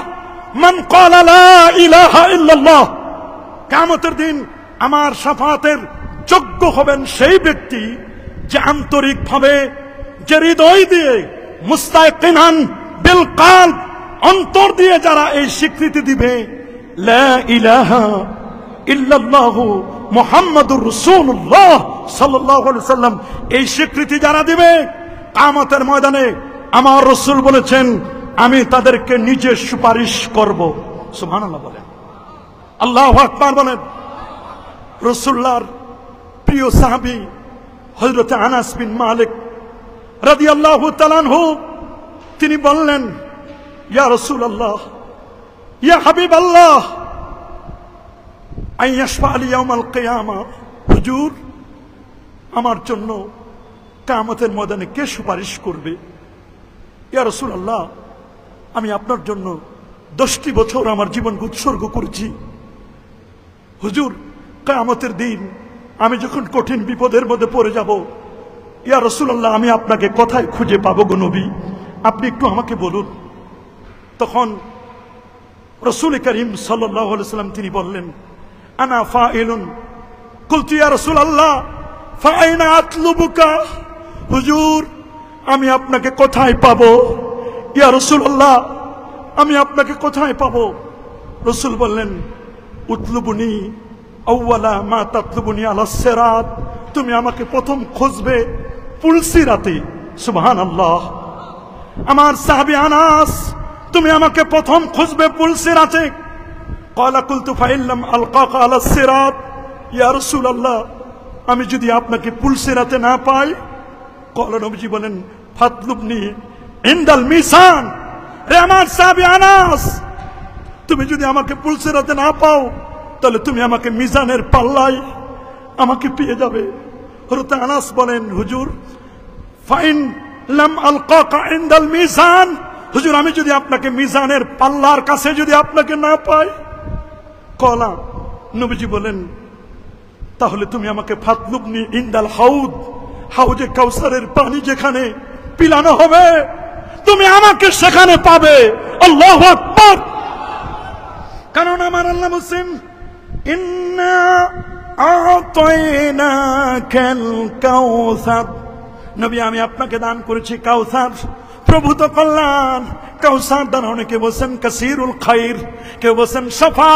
মান ক্বালা লা ইলাহা ইল্লাল্লাহ। কিয়ামতের দিন আমার শাফাআতের যোগ্য হবেন সেই ব্যক্তি যে আন্তরিকভাবে, যে হৃদয় দিয়ে, মুস্তায়কিনান বিল কলব, অন্তর দিয়ে যারা এই স্বীকৃতি দিবে লা ইলাহা ইল্লাল্লাহু মুহাম্মাদুর রাসূলুল্লাহ সাল্লাল্লাহু আলাইহি ওয়াসাল্লাম, এই স্বীকৃতি যারা দিবে কিয়ামতের ময়দানে আমার রাসূল বলেছেন আমি তাদেরকে নিজে সুপারিশ করব। সুবহানাল্লাহ বলেন, আল্লাহু আকবার বলেন। রাসূলুল্লাহর প্রিয় সাহাবী হযরত আনাস বিন মালিক রাদিয়াল্লাহু তাআলা আনহু তিনি বললেন ইয়া রাসূলুল্লাহ, ইয়া হাবিবাল্লাহ, আইয়াশফা আলী ইয়াউমাল কিয়ামা, হুজুর আমার জন্য কিয়ামতের ময়দানে কে সুপারিশ করবে? ইয়া রাসূলুল্লাহ, আমি আপনার জন্য 10টি বছর আমার জীবনকে উৎসর্গ করেছি। হুজুর কিয়ামতের দিন আমি যখন কঠিন বিপদের মধ্যে পড়ে যাব, ইয়া রাসূলুল্লাহ, আমি আপনাকে কোথায় খুঁজে পাবো গো নবী, আপনি একটু আমাকে বলুন। তখন রাসূল করিম সাল্লাল্লাহু আলাইহি ওয়াসাল্লাম তিনি বললেন আনা ফাইলুন। কুলতু ইয়া রাসূলুল্লাহ ফাআইনা আতলুবুকা, হুজুর আমি আপনাকে কোথায় পাবো? ইয়া রাসূলুল্লাহ, আমি আপনাকে কোথায় পাবো? রাসূল বললেন উতলুবুনি আউওয়ালা মা তাতলুবুনি আলাস সিরাত, তুমি আমাকে প্রথম খুঁজবে পুলসিরাতে। সুবহানাল্লাহ। আমার সাহাবী আনাস, তুমি আমাকে প্রথম খুঁজবে পুলসিরাতে। ক্বালা কুলতু ফাইল্লাম আলকাকা আলাস সিরাত, ইয়া রাসূলুল্লাহ, আমি যদি আপনাকে পুলসিরাতে না পাই? ক্বালা, নবীজি বলেন ফাতলুবনি ইনদাল মিসান। রে আমার সাহাবী আনাস, তুমি যদি আমাকে পুলসিরাতে না পাও তাহলে তুমি আমাকে মিজানের পাল্লায় আমাকে পেয়ে যাবে। হযরত আনাস বলেন হুজুর ফাইন লাম আলকাকা ইনদাল মিজান, হুজুর আমি যদি আপনাকে মিজানের পাল্লার কাছে যদি আপনাকে না পাই? কলা, নবীজি বলেন তাহলে তুমি আমাকে ফাতলুবনি ইনদাল হাউদ, হাউজে কাউসারের পানি যেখানে পিলানো হবে তুমি আমাকে সেখানে পাবে। আল্লাহু আকবার। কারণ আমার আল্লাহ বলেন ইন্না আ'তাইনাকাল কাউসার, নবী আমি আপনাকে দান করেছি কাউসার, প্রভূত কল্যাণ, কাউসার দান, অনেকে বলছেন কাসিরুল খাইর, কেউ বলছেন শাফা,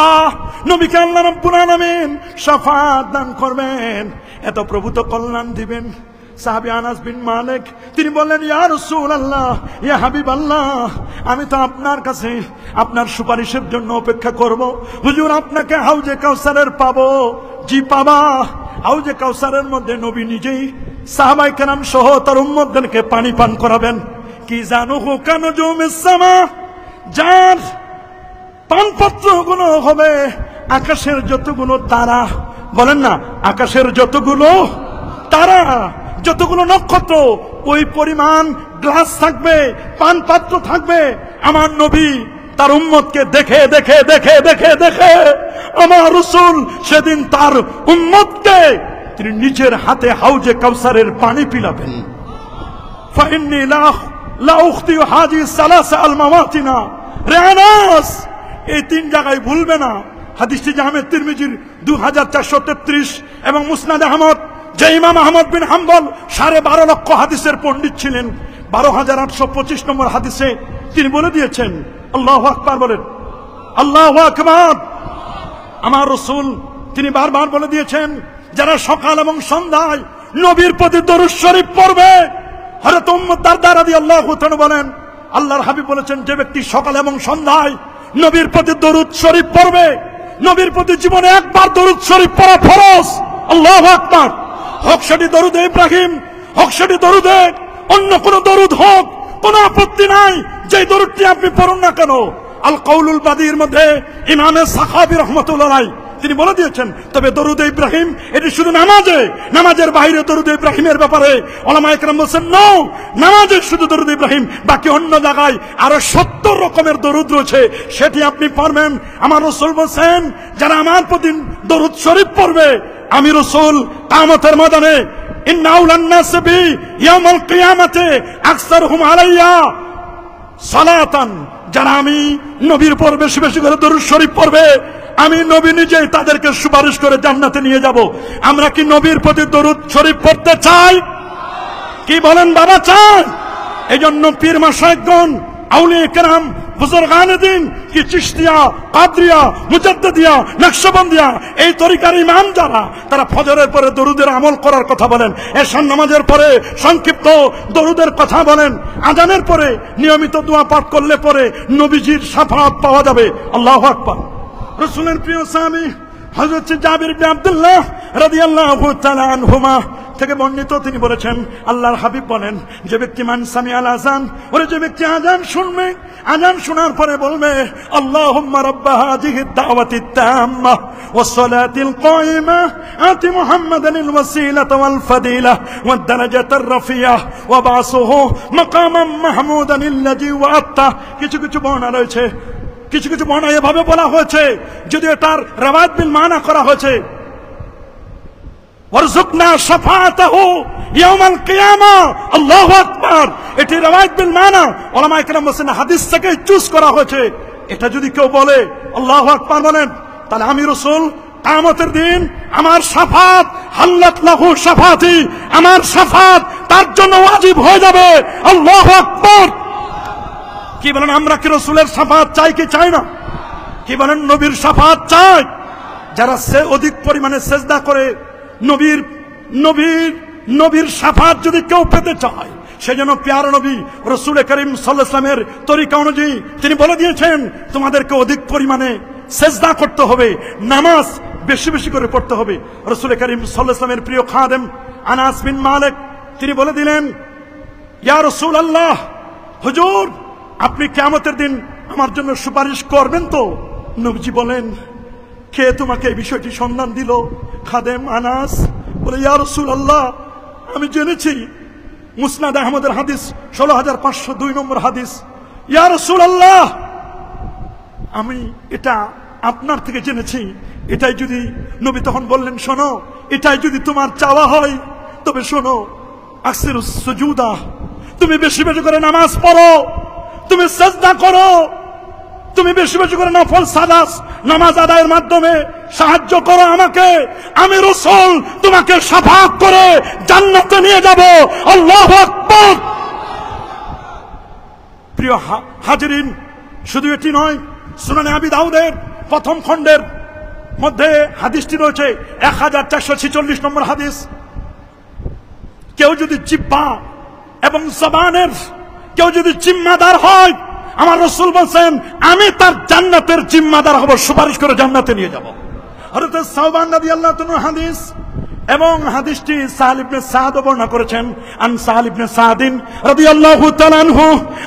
নবীকে আল্লাহ রাব্বুল আলামিন শাফাত দান করবেন, এত প্রভূত কল্যাণ দিবেন। সাহাবী আনাস বিন মালিক তিনি বললেন, ইয়া রাসূলুল্লাহ, ইয়া হাবিবাল্লাহ, আমি তো আপনার কাছে আপনার সুপারিশের জন্য অপেক্ষা করব। হুজুর, আপনাকে হাউজে কাউসারের পাবো? জি পাবা। হাউজে কাউসারের মধ্যে নবী নিজেই সাহাবায়ে কেরাম সহ তার উম্মতদেরকে পানি পান করাবেন। কি জানো কানুজুমিস সামা, যার পানপত্রগুলো হবে আকাশের যতগুলো তারা, বলেন না, আকাশের যতগুলো তারা, যতগুলো নক্ষত্র, ওই পরিমাণ গ্লাস থাকবে, পান পাত্র থাকবে। আমার নবী তার উম্মতকে দেখে দেখে দেখে দেখে দেখে আমার রাসূল সেদিন তার উম্মতকে তিনি নিজের হাতে হাউজে কাউসারের পানি পিলাবেন। ফাইন্নী লা উখতি হাজি সালাসা আল মাওয়াতিনা, রে আনাস, এই তিন জায়গায় ভুলবে না। হাদিসটি জামে তিরমিজির 2433 এবং মুসনাদ আহমদ, যে ইমাম আহমদ বিন হাম্বল 12.5 লক্ষ হাদিসের পণ্ডিত ছিলেন, 12,825 নম্বর হাদিসে তিনি বলে দিয়েছেন, আল্লাহু আকবার বলেন, আল্লাহু আকবার। আমার রাসূল তিনি বারবার বলে দিয়েছেন, যারা সকাল এবং সন্ধ্যায় নবীর প্রতি দরুদ শরীফ পড়বে, হযরত উম্মু দারদা রাদিয়াল্লাহু তাআলা বলেন, আল্লাহর হাবিব বলেছেন, যে ব্যক্তি সকাল এবং সন্ধ্যায় নবীর প্রতি দরুদ শরীফ পড়বে, নবীর প্রতি জীবনে একবার দরুদ শরীফ পড়া ফরজ। আল্লাহু আকবার। হোক সেটি দরুদে ইব্রাহিম, হোক সেটি দরুদে অন্য কোন দরুদ হোক, কোন আপত্তি নাই, যে দরুদটি আপনি পড়ুন না কেন। আল কাউলুল বাদীর মধ্যে ইমামে সাখাবী রাহমাতুল্লাহ আলাইহি তিনি বলে দিয়েছেন, তবে দরুদে ইব্রাহিম এটি শুধু নামাজে, নামাজের বাইরে দরুদে ইব্রাহিমের ব্যাপারে ওলামায়ে কেরাম বলেছেন নো, নামাজে শুধু দরুদ ইব্রাহিম, বাকি অন্য জায়গায় আরো 70 রকমের দরুদ রয়েছে, সেটি আপনি পড়বেন। আমার রাসূল বলেন, যারা আমার প্রতি দরুদ শরীফ পড়বে, আমি রাসূল কিয়ামতের ময়দানে ইন্না আউলান নাস বি ইয়াউমুল কিয়ামাতে আকসারুহুম আলাইয়া সালাতান, যারা আমি নবীর উপর বেশি বেশি করে দরুদ শরীফ পড়বে, আমি নবী নিজেই তাদেরকে সুপারিশ করে জান্নাতে নিয়ে যাব। আমরা কি নবীর প্রতি দরুদ শরীফ পড়তে চাই? কি বলেন বাবা, চাই? এইজন্য পীর মাশায়েখগণ, আউলিয়া কেরাম, বুজুর্গানে দিন, কি চিশতিয়া, কাদরিয়া, মুজাদ্দিদিয়া, নকশবন্দিয়া, এই তরিকার ইমাম যারা, তারা ফজরের পরে দরুদের আমল করার কথা বলেন, এশার নামাজের পরে সংক্ষিপ্ত দরুদের কথা বলেন, আজানের পরে নিয়মিত দোয়া পাঠ করলে পরে নবীজির শাফাআত পাওয়া যাবে। আল্লাহু আকবার। রাসূলের প্রিয় সাহাবী হযরত জাবির ইবনে আব্দুল্লাহ রাদিয়াল্লাহু তাআলা আনহুমা থেকে বর্ণিত, তিনি বলেছেন, আল্লাহর হাবিব বলেন, যে ব্যক্তি মান সামিআল আযান, ওরে যে ব্যক্তি আযান শুনবে, আযান শোনার পরে বলবে, আল্লাহুম্মা রাব্বা হাযিহিদ দাওয়াতিত তাম্মা ওয়াস সালাতিল কায়িমা আতি মুহাম্মাদানিল ওয়াসিলাতা ওয়াল ফাদিলা ওয়াদ দারাজাতার রাফিয়া ওয়া বাসুহু মাকামান মাহমুদান আল্লাযী ওয়া'আতা। কিছু কিছু বর্ণনা রয়েছে, কিছু কিছু বর্ণনা এভাবে বলা হয়েছে, যদি এটার রিওয়ায়াত বিল মানা করা হয়েছে, ওয়ারযুকনা শাফাআতাহু ইয়াউমাল কিয়ামা। আল্লাহু আকবার। এটি রিওয়ায়াত বিল মানা, উলামায়ে কেরাম বলেন হাদিস থেকে চুজ করা হয়েছে। এটা যদি কেউ বলে, আল্লাহু আকবার বলেন, তাহলে আমি রাসূল কিয়ামতের দিন আমার শাফাত, হাল্লাত লাহু শাফাতি, আমার শাফাত তার জন্য ওয়াজিব হয়ে যাবে। আল্লাহু আকবার। কি বলেন, আমরা কি রাসূলের শাফাত চাই কি চাই না? কি বলেন, নবীর শাফাত চাই? যারা অধিক পরিমাণে সেজদা করে নবীর নবীর নবীর শাফাত যদি কেউ পেতে চায়, সেজন্য প্যারা নবী রাসূল করিম সাল্লাল্লাহু আলাইহি ওয়াসাল্লামের তরিকা অনুযায়ী তিনি বলে দিয়েছেন, তোমাদেরকে অধিক পরিমাণে সেজদা করতে হবে, নামাজ বেশি বেশি করে পড়তে হবে। রাসূল করিম সাল্লাল্লাহু আলাইহি ওয়াসাল্লামের প্রিয় খাদেম আনাস বিন মালিক তিনি বলে দিলেন, ইয়া রাসূলুল্লাহ, হুজুর আপনি কিয়ামতের দিন আমার জন্য সুপারিশ করবেন তো? নবীজি বলেন, কে তোমাকে এই বিষয়টি সন্ধান দিল? খাদেম আনাস বলে, ইয়া রাসূলুল্লাহ, আমি জেনেছি, মুসনাদ আহমদের হাদিস 16502 নম্বর হাদিস। ইয়া রাসূলুল্লাহ, আমি এটা আপনার থেকে জেনেছি। এটাই যদি, নবী তখন বললেন, শোনো, এটাই যদি তোমার চাওয়া হয় তবে শোনো, আকসিরুস সুজুদা, তুমি বেশি বেশি করে নামাজ পড়ো, তুমি সিজদা করো, তুমি বেশি বেশি করে নফল সালাত নামাজ আদায়ের মাধ্যমে সাহায্য করো আমাকে, আমি রাসূল তোমাকে শাফাআত করে জান্নাতে নিয়ে যাব। আল্লাহু আকবার। প্রিয় হাজিরিন, শুধু এটি নয়, সুনানে আবি দাউদের প্রথম খণ্ডের মধ্যে হাদিসটি রয়েছে 1446 নম্বর হাদিস। কেউ যদি জিহ্বা এবং জবানের কেউ যদি জিম্মাদার হয়, আমার রাসূল বলেন আমি তার জান্নাতের জিম্মাদার হব, সুপারিশ করে জান্নাতে নিয়ে যাব। হযরত সাওবান রাদিয়াল্লাহু তাআলা হাদিস, এবং হাদিসটি সাহল ইবনে সাদ বর্ণনা করেছেন। আন সাহল ইবনে সাদিন রাদিয়াল্লাহু তাআলা আনহু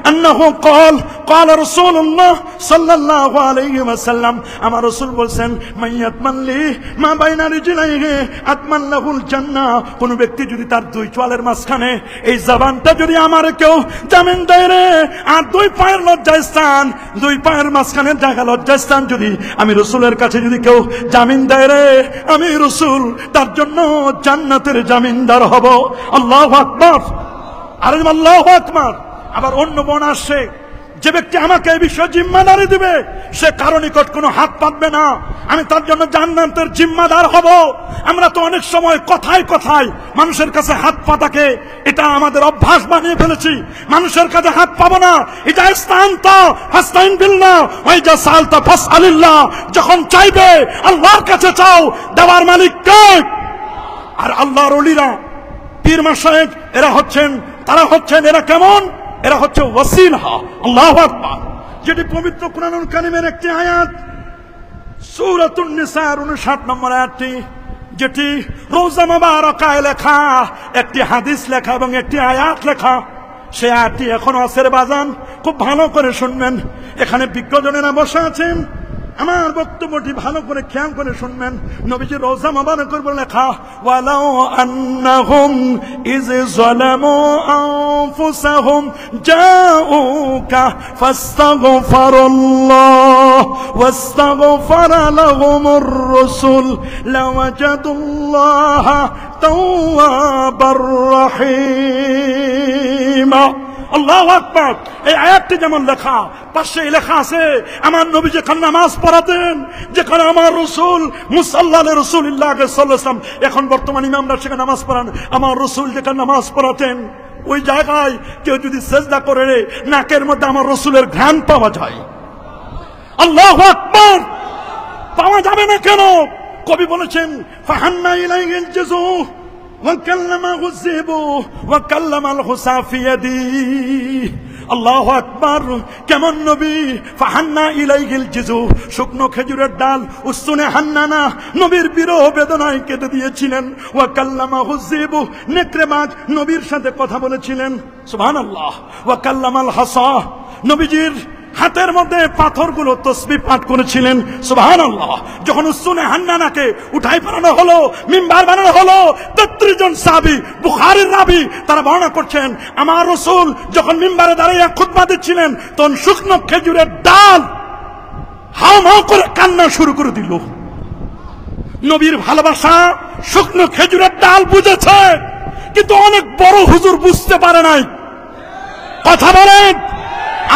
আন্নাহু قال قال رسول الله صلى الله عليه وسلم, আমার রাসূল বলেন মাইয়াতমান লি মা বাইনা রিজলাইহি আতমান লাহুল জান্নাহ, কোন ব্যক্তি যদি তার দুই চোয়ালের মাঝখানে এই জবানটা যদি আমার কেউ জামিন দেয় রে, আর দুই পায়ের লজ্জাস্থান, দুই পায়ের মাঝখানে জায়গা লজ্জাস্থান যদি আমি রাসূলের কাছে যদি কেউ জামিন দেয় রে, আমি রাসূল তার জন্য জান্নাতের জামিনদার হব। আল্লাহু আকবার, আর আল্লাহু আকবার। আবার অন্য বর্ণনা আসছে, যে ব্যক্তি আমাকে এই বিষয়ে জিম্মাদারি দিবে সে কারো নিকট কোনো হাত পাতবে না, আমি তার জন্য জান্নাতের জিম্মাদার হব। আমরা তো অনেক সময় কথায় কথায় মানুষের কাছে হাত পাতাকে এটা আমাদের অভ্যাস বানিয়ে ফেলেছি। মানুষের কাছে হাত পাবো না, এটা ইস্তানতা ফাস্তাইন বিল্লাহ ওয়া ইজা সালতা ফাসআলিল্লাহ, যখন চাইবে আল্লাহর কাছে চাও, দেওয়ার মালিক কে? আর আল্লাহর ওলিরা, পীর মাশায়েখ, তারা হচ্ছেন এরা কেমন? এরা হচ্ছে ওয়াসিলা। আল্লাহু আকবার। যেটি পবিত্র কুরআনুল কারীমের একটি আয়াত, সূরাতুন নিসার 59 নম্বর আয়াতটি, যেটি রওজা মুবারাকায় লেখা, একটি হাদিস লেখা এবং একটি আয়াত লেখা। সেই আয়াতটি এখনো আছে বাজান, খুব ভালো করে শুনবেন। এখানে বিজ্ঞজনেরা বসে আছেন, আমার বক্তব্যটি ভালো করে খেয়াল করে শুনবেন। নবীজি রওজা মুবারকের উপর লেখা, ওয়ালাউ আন্নাহুম ইয যালামু আনফুসাহুম জাউকা ফাস্তাগফিরুল্লাহ ওয়াস্তাগফারা লাহুমুর রাসূল লাওয়াজাদুল্লাহা তাওয়াবার রহিমা। আল্লাহু আকবার। এই আয়াতটি যেমন লেখা, পাশে লেখা আছে আমার নবী যেখানে নামাজ পড়াতেন, যেখানে আমার রাসূল মুসাল্লাহ রাসূলুল্লাহ সাল্লাল্লাহু আলাইহি ওয়াসাল্লাম, এখন বর্তমান ইমামরা সেখানে নামাজ পড়ান, আমার রাসূল যেখানে নামাজ পড়াতেন ওই জায়গায় কেউ যদি সিজদা করে, নাকের মধ্যে আমার রাসূলের ঘ্রাণ পাওয়া যায়। আল্লাহু আকবার। পাওয়া যাবে না কেন? কবি বলেছেন ফাহান্না ইলাইহিল জুযু وكلمه الذئب وكلم الحصى في يديه। আল্লাহু আকবার। কেমন নবী? ফাহান্না ইলাইহিল জিজু, শুকনো খেজুরের ডাল উসুনে হান্নানা নবীর বিরহ বেদনায় কেটে দিয়েছিলেন। ওয়া কাল্লামাহু যিবু, নেকড়ে বাঘ নবীর সাথে কথা বলেছিলেন। সুবহানাল্লাহ। ওয়া কাল্লামাল হাসা, নবীজির হাতের মধ্যে পাথরগুলো তসবিহ পাঠ করেছিলেন। সুবহানাল্লাহ। যখন উসুনে হান্নানাকে উঠাই বানানো হলো, মিম্বার বানানো হলো, 33 জন সাহাবী, বুখারীর রাবী, তারা বর্ণনা করছেন আমার রাসূল যখন মিম্বারে দাঁড়িয়ে খুতবা দিচ্ছিলেন, তখন শুকনো খেজুরের ডাল হাউ করে কান্না শুরু করে দিল। নবীর ভালোবাসা শুকনো খেজুরের ডাল বুঝেছে, কিন্তু অনেক বড় হুজুর বুঝতে পারে নাই। কথা বলেন,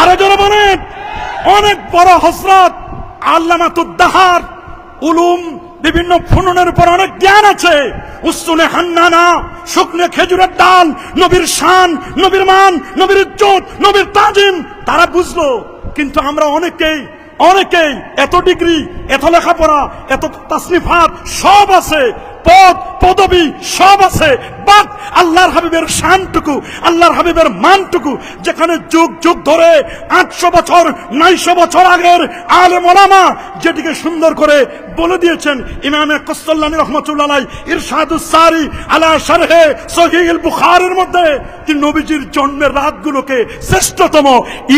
আরো জোরে বলেন। অনেক বড় হযরত আল্লামাতুদ্দাহার, উলুম বিভিন্ন ফুনুনের উপর অনেক জ্ঞান আছে। উসুনে হান্নানা, শুকনো খেজুরের ডাল, নবীর শান, নবীর মান, নবীর ইজ্জত, নবীর তাজিম তারা বুঝলো। কিন্তু আমরা অনেকেই এত ডিগ্রি, এত লেখাপড়া, এত তাসনিফাত সব আছে, পদ পদবী সব আছে, বাট আল্লাহর হাবিবের শানটুকু, আল্লাহর হাবিবের মানটুকু, যেখানে যুগ যুগ ধরে 800 বছর 900 বছর আগের আলেম ওলামা যেটিকে সুন্দর করে বলে দিয়েছেন। ইমামে কসল্লানী রহমাতুল্লাহ আলাইহি ইরশাদুস সারি আলা শারহে সহিহুল বুখারীর মধ্যে তিনি নবীজির জন্মের রাতগুলোকে শ্রেষ্ঠতম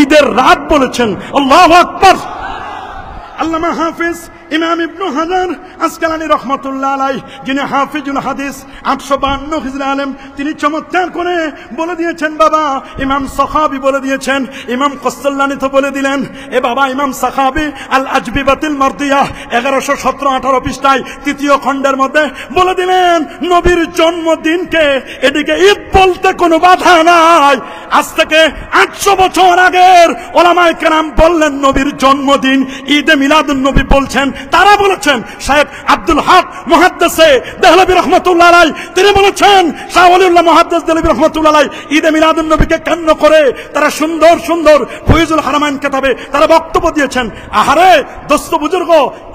ঈদের রাত বলেছেন। আল্লাহু আকবার। আল্লামা হাফিজ ইমাম ইবনে হাজার আসকালানী রহমাতুল্লাহ আলাইহি, যিনি হাফিজুল হাদিস 852 হিজরি আলেম, তিনি চমৎকার করে বলে দিয়েছেন বাবা। ইমাম সাখাবী বলে দিয়েছেন, ইমাম কসল্লানী তো বলে দিলেন। এ বাবা, ইমাম সাখাবী আল আজবিবাতিল মারদিয়াহ 1117-18 পৃষ্ঠায় 3য় খণ্ডের মধ্যে বলে দিলেন নবীর জন্মদিনকে এদিকে ঈদ বলতে কোনো বাধা নাই। আজ থেকে 800 বছর আগের ওলামায়ে কেরাম বললেন নবীর জন্মদিন ঈদে মিলাদুন নবী বলছেন, তারা বলেছেন। শায়েখ আব্দুল হক মুহাদ্দিসে দেহলভী রাহমাতুল্লাহ আলাইহি তিনি বলেছেন, শাহ ওলিউল্লাহ মুহাদ্দিস দেহলভী রাহমাতুল্লাহ আলাইহি ঈদে মিলাদুন নবীকে কেন্দ্র করে তারা সুন্দর সুন্দর ফয়জুল হারামাইন কিতাবে তারা বক্তব্য দিয়েছেন। আহারে দোস্ত বুজুর্গ,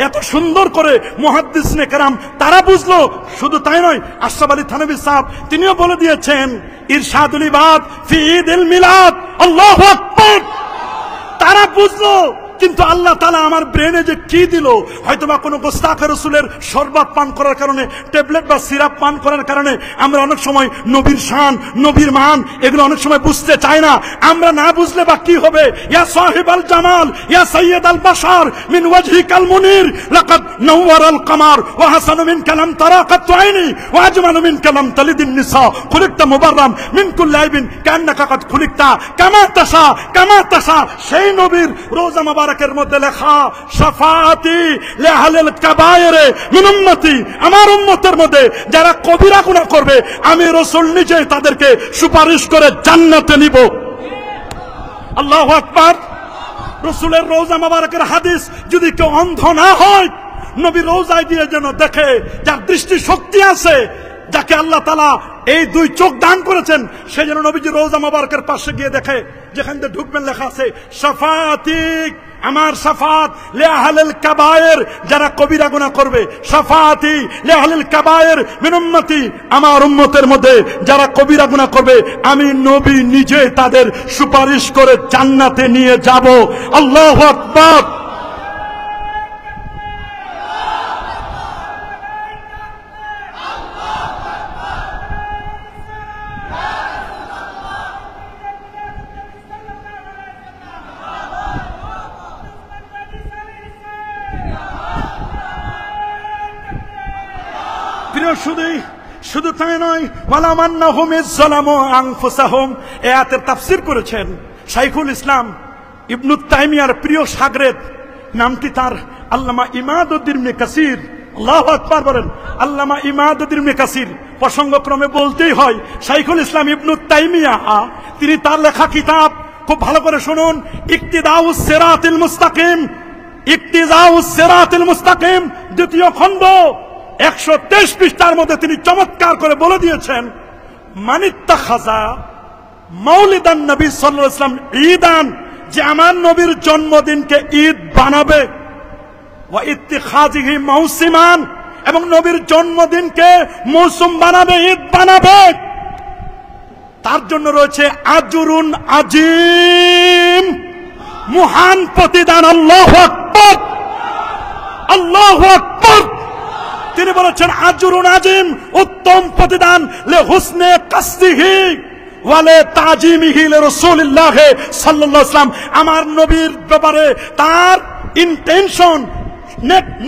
এত সুন্দর করে মুহাদ্দিসনে কেরাম তারা বুঝলো। শুধু তাই নয়, আশরাফ আলী থানভী সাহেব তিনিও বলে দিয়েছেন ইরশাদুল ইবাদ ফি ঈদিল মিলাদ, আল্লাহু আকবার। তারা বুঝলো, কিন্তু আল্লাহ তাআলা আমার ব্রেনে যে কি দিল, হয়তোবা কোনো গোস্তাখে রাসূলের শরবত পান করার কারণে, ট্যাবলেট বা সিরাপ পান করার কারণে আমরা অনেক সময় নবীর শান, নবীর মান এগুলো অনেক সময় বুঝতে চাই না। আমরা না বুঝলে বা কি হবে? ইয়া সাহিবাল জামাল ইয়া সাইয়্যিদাল বাশার মিন ওয়াজহিকাল মুনির লাকাদ নাওয়ারাল কামার ওয়া হাসানু মিন কালাম তারাকাত আইনি ওয়া আজমালু মিন কালাম তালিদিন নিসা খুলিকতা মুবাররাম মিন কুল্লি আইবিন কান্নাকা কাদ খুলিকতা কামা তাশা। সেই নবীর রোজা মুবারকের মধ্যে লেখা শাফাআতি লিআহলিল কাবায়ের মিন উম্মতি, আমার উম্মতের মধ্যে যারা কবিরা গুনাহ করবে আমি রাসূল নিজেই তাদেরকে সুপারিশ করে জান্নাতে নিব। আল্লাহু আকবার। রাসূলের রোজা মুবারকের হাদিস যদি কেউ অন্ধ না হয়, নবীর রোজায় দিয়ে যেন দেখে, যার দৃষ্টি শক্তি আছে, যাকে আল্লাহ তাআলা এই দুই চোখ দান করেছেন, সে যেন নবীজির রোজা মুবারকের পাশে গিয়ে দেখে, যেখান থেকে ঢুকবেন লেখা আছে শাফাআতি, আমার শাফাত লিআহলিল কাবায়ের, যারা কবিরা গুনাহ করবে, শাফাআতি লিআহলিল কাবায়ের মিন উম্মতি, আমার উম্মতের মধ্যে যারা কবিরা গুনাহ করবে আমি নবী নিজে তাদের সুপারিশ করে জান্নাতে নিয়ে যাব। আল্লাহু আকবার। শুধু তাই নয়, ওয়ালামান্নাহুম ইযলামু আনফুসাহুম, এই আয়াতের তাফসীর করেছেন শাইখুল ইসলাম ইবনু তাইমিয়ার প্রিয় শাগরেদ, নামটি তার আল্লামা ইমাদউদ্দিন ইবনে কাসির। আল্লাহু আকবার বলেন। আল্লামা ইমাদউদ্দিন ইবনে কাসির, প্রসঙ্গক্রমে বলতেই হয় শাইখুল ইসলাম ইবনু তাইমিয়া, তিনি তার লেখা কিতাব খুব ভালো করে শুনুন, ইক্তিদাউস সিরাতিল মুস্তাকিম, ইক্তিদাউস সিরাতিল মুস্তাকিম দ্বিতীয় খণ্ড 123 পৃষ্ঠার মধ্যে তিনি চমৎকার করে বলে দিয়েছেন, মানিত্তাখাযা মাউলিদান নবী সাল্লাল্লাহু আলাইহি ওয়াসাল্লাম ঈদান, যে আমার নবীর জন্মদিনকে ঈদ বানাবে, ওয়া ইত্তিখাযিহি মাউসিমান, এবং নবীর জন্মদিনকে মৌসুম বানাবে, ঈদ বানাবে, তার জন্য রয়েছে আজরুন আজিম, মহান প্রতিদান। আল্লাহু আকবার, আল্লাহু আকবার। তিনি বলেছেন আজরুন আজিম, উত্তম প্রতিদান, লে হুসনে কাসদিহি ওয়া লে তাজিমিহি লিরাসূলিল্লাহ সাল্লাল্লাহু আলাইহি ওয়াসাল্লাম, আমার নবীর ব্যাপারে তার ইন্টেনশন,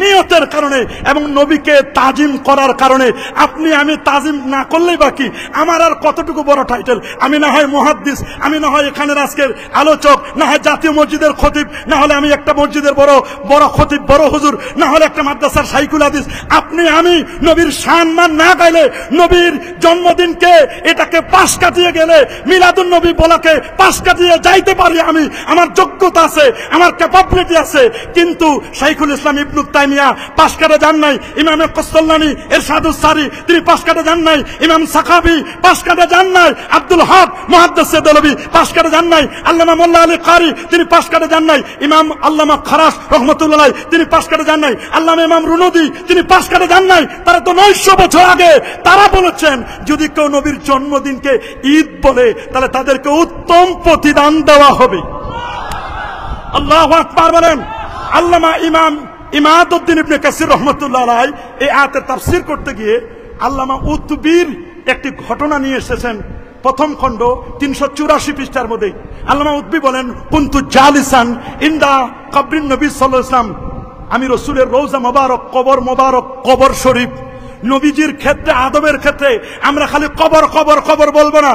নিয়তের কারণে এবং নবীকে তাজিম করার কারণে। আপনি আমি তাজিম না করলেই বাকি, আমার আর কতটুকু বড় টাইটেল, আমি না হয় মুহাদ্দিস, আমি না হয় এখানের আজকের আলোচক, না হয় জাতীয় মসজিদের খতিব, না হলে আমি একটা মসজিদের বড় বড় খতিব, বড় হুজুর, না হলে একটা মাদ্রাসার শাইখুল হাদিস। আপনি আমি নবীর সম্মান না গাইলে, নবীর জন্মদিনকে এটাকে পাশ কাটিয়ে গেলে, মিলাদুন নবী বলাকে পাশ কাটিয়ে যাইতে পারি আমি, আমার যোগ্যতা আছে, আমার ক্যাপাবিলিটি আছে, কিন্তু শাইখুল ইসলাম ইবনু তাইমিয়া পাশ কাটা যান নাই, ইমাম কস্তলানি ইরশাদুস সারি তিনি পাশ কাটা যান নাই, ইমাম সাখাবি পাশ কাটা যান নাই, আব্দুল হক মুহাদ্দিস দেহলভী পাশ কাটা যান নাই, আল্লামা মোল্লা আলী কারি তিনি পাশ কাটা যান নাই, ইমাম আল্লামা খারাস রহমাতুল্লাহ আলাইহি তিনি পাশ কাটা যান নাই, আল্লামা ইমাম রুনুদি তিনি পাশ কাটা যান নাই। তারা তো 900 বছর আগে তারা বলেছেন যদি কেউ নবীর জন্মদিনকে ঈদ বলে তাহলে তাদেরকে উত্তম প্রতিদান দেওয়া হবে। আল্লাহু আকবার বলেন। আল্লামা ইমাদউদ্দিন ইবনে কাসির রহমাতুল্লাহ আলাইহি এই আয়াতের তাফসীর করতে গিয়ে আল্লামা উতবির একটি ঘটনা নিয়ে এসেছেন, প্রথম খণ্ড 384 পৃষ্ঠার মধ্যে। আল্লামা উতবি বলেন, কুনতু জালিসান ইনদা কবরিন নবী সাল্লাল্লাহু আলাইহি ওয়াসাল্লাম, আমি রাসূলের রওজা মোবারক, কবর শরীফ, নবীজির ক্ষেত্রে, আদবের ক্ষেত্রে আমরা খালি কবর বলবো না,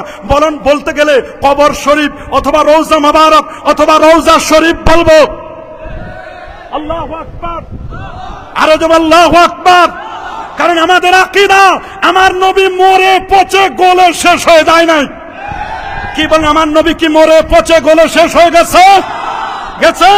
বলতে গেলে কবর শরীফ অথবা রওজা মোবারক অথবা রওজা শরীফ বলবো। আল্লাহু আকবার, আরো জোরে আল্লাহু আকবার। কারণ আমাদের আকীদা, আমার নবী মরে পচে গলে শেষ হয়ে যায় নাই। কি বলেন, আমার নবী কি মরে পচে গলে শেষ হয়ে গেছে? গেছে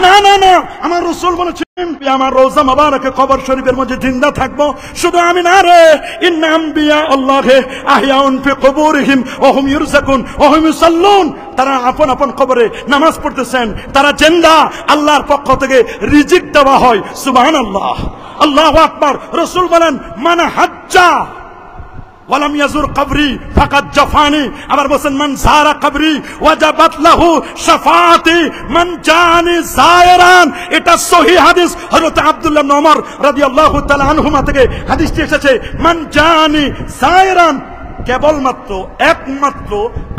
না, না, না। আমার রাসূল বলেছেন, আমার রওজা মুবারকে কবর শরীফের মধ্যে জিন্দা থাকবো। শুধু আমি না রে, ইন্না আম্বিয়া আল্লাহে আহইয়াউন ফি কুবুরিহিম ওয়া হুম ইরযাকুন ওয়া হুম ইউসাল্লুন। তারা আপন আপন কবরে নামাজ পড়তেছেন, তারা জিন্দা, আল্লাহর পক্ষ থেকে রিজিক দেওয়া হয়। সুবহানাল্লাহ, আল্লাহু আকবার। রাসূল বলেন, মান হাজ্জা ওয়ালাম ইয়াজুর কবরি ফাকাদ জাফানি। আবার বলেন, মান যারা কবরি ওয়াজাবাত লাহু শাফাআতি মান জানি যায়রান। এটা সহিহ হাদিস, হযরত আব্দুল্লাহ ইবনে ওমর রাদিয়াল্লাহু তাআলা আনহুমা থেকে হাদিসটি এসেছে। মান জানি যায়রান, কেবলমাত্র একমাত্র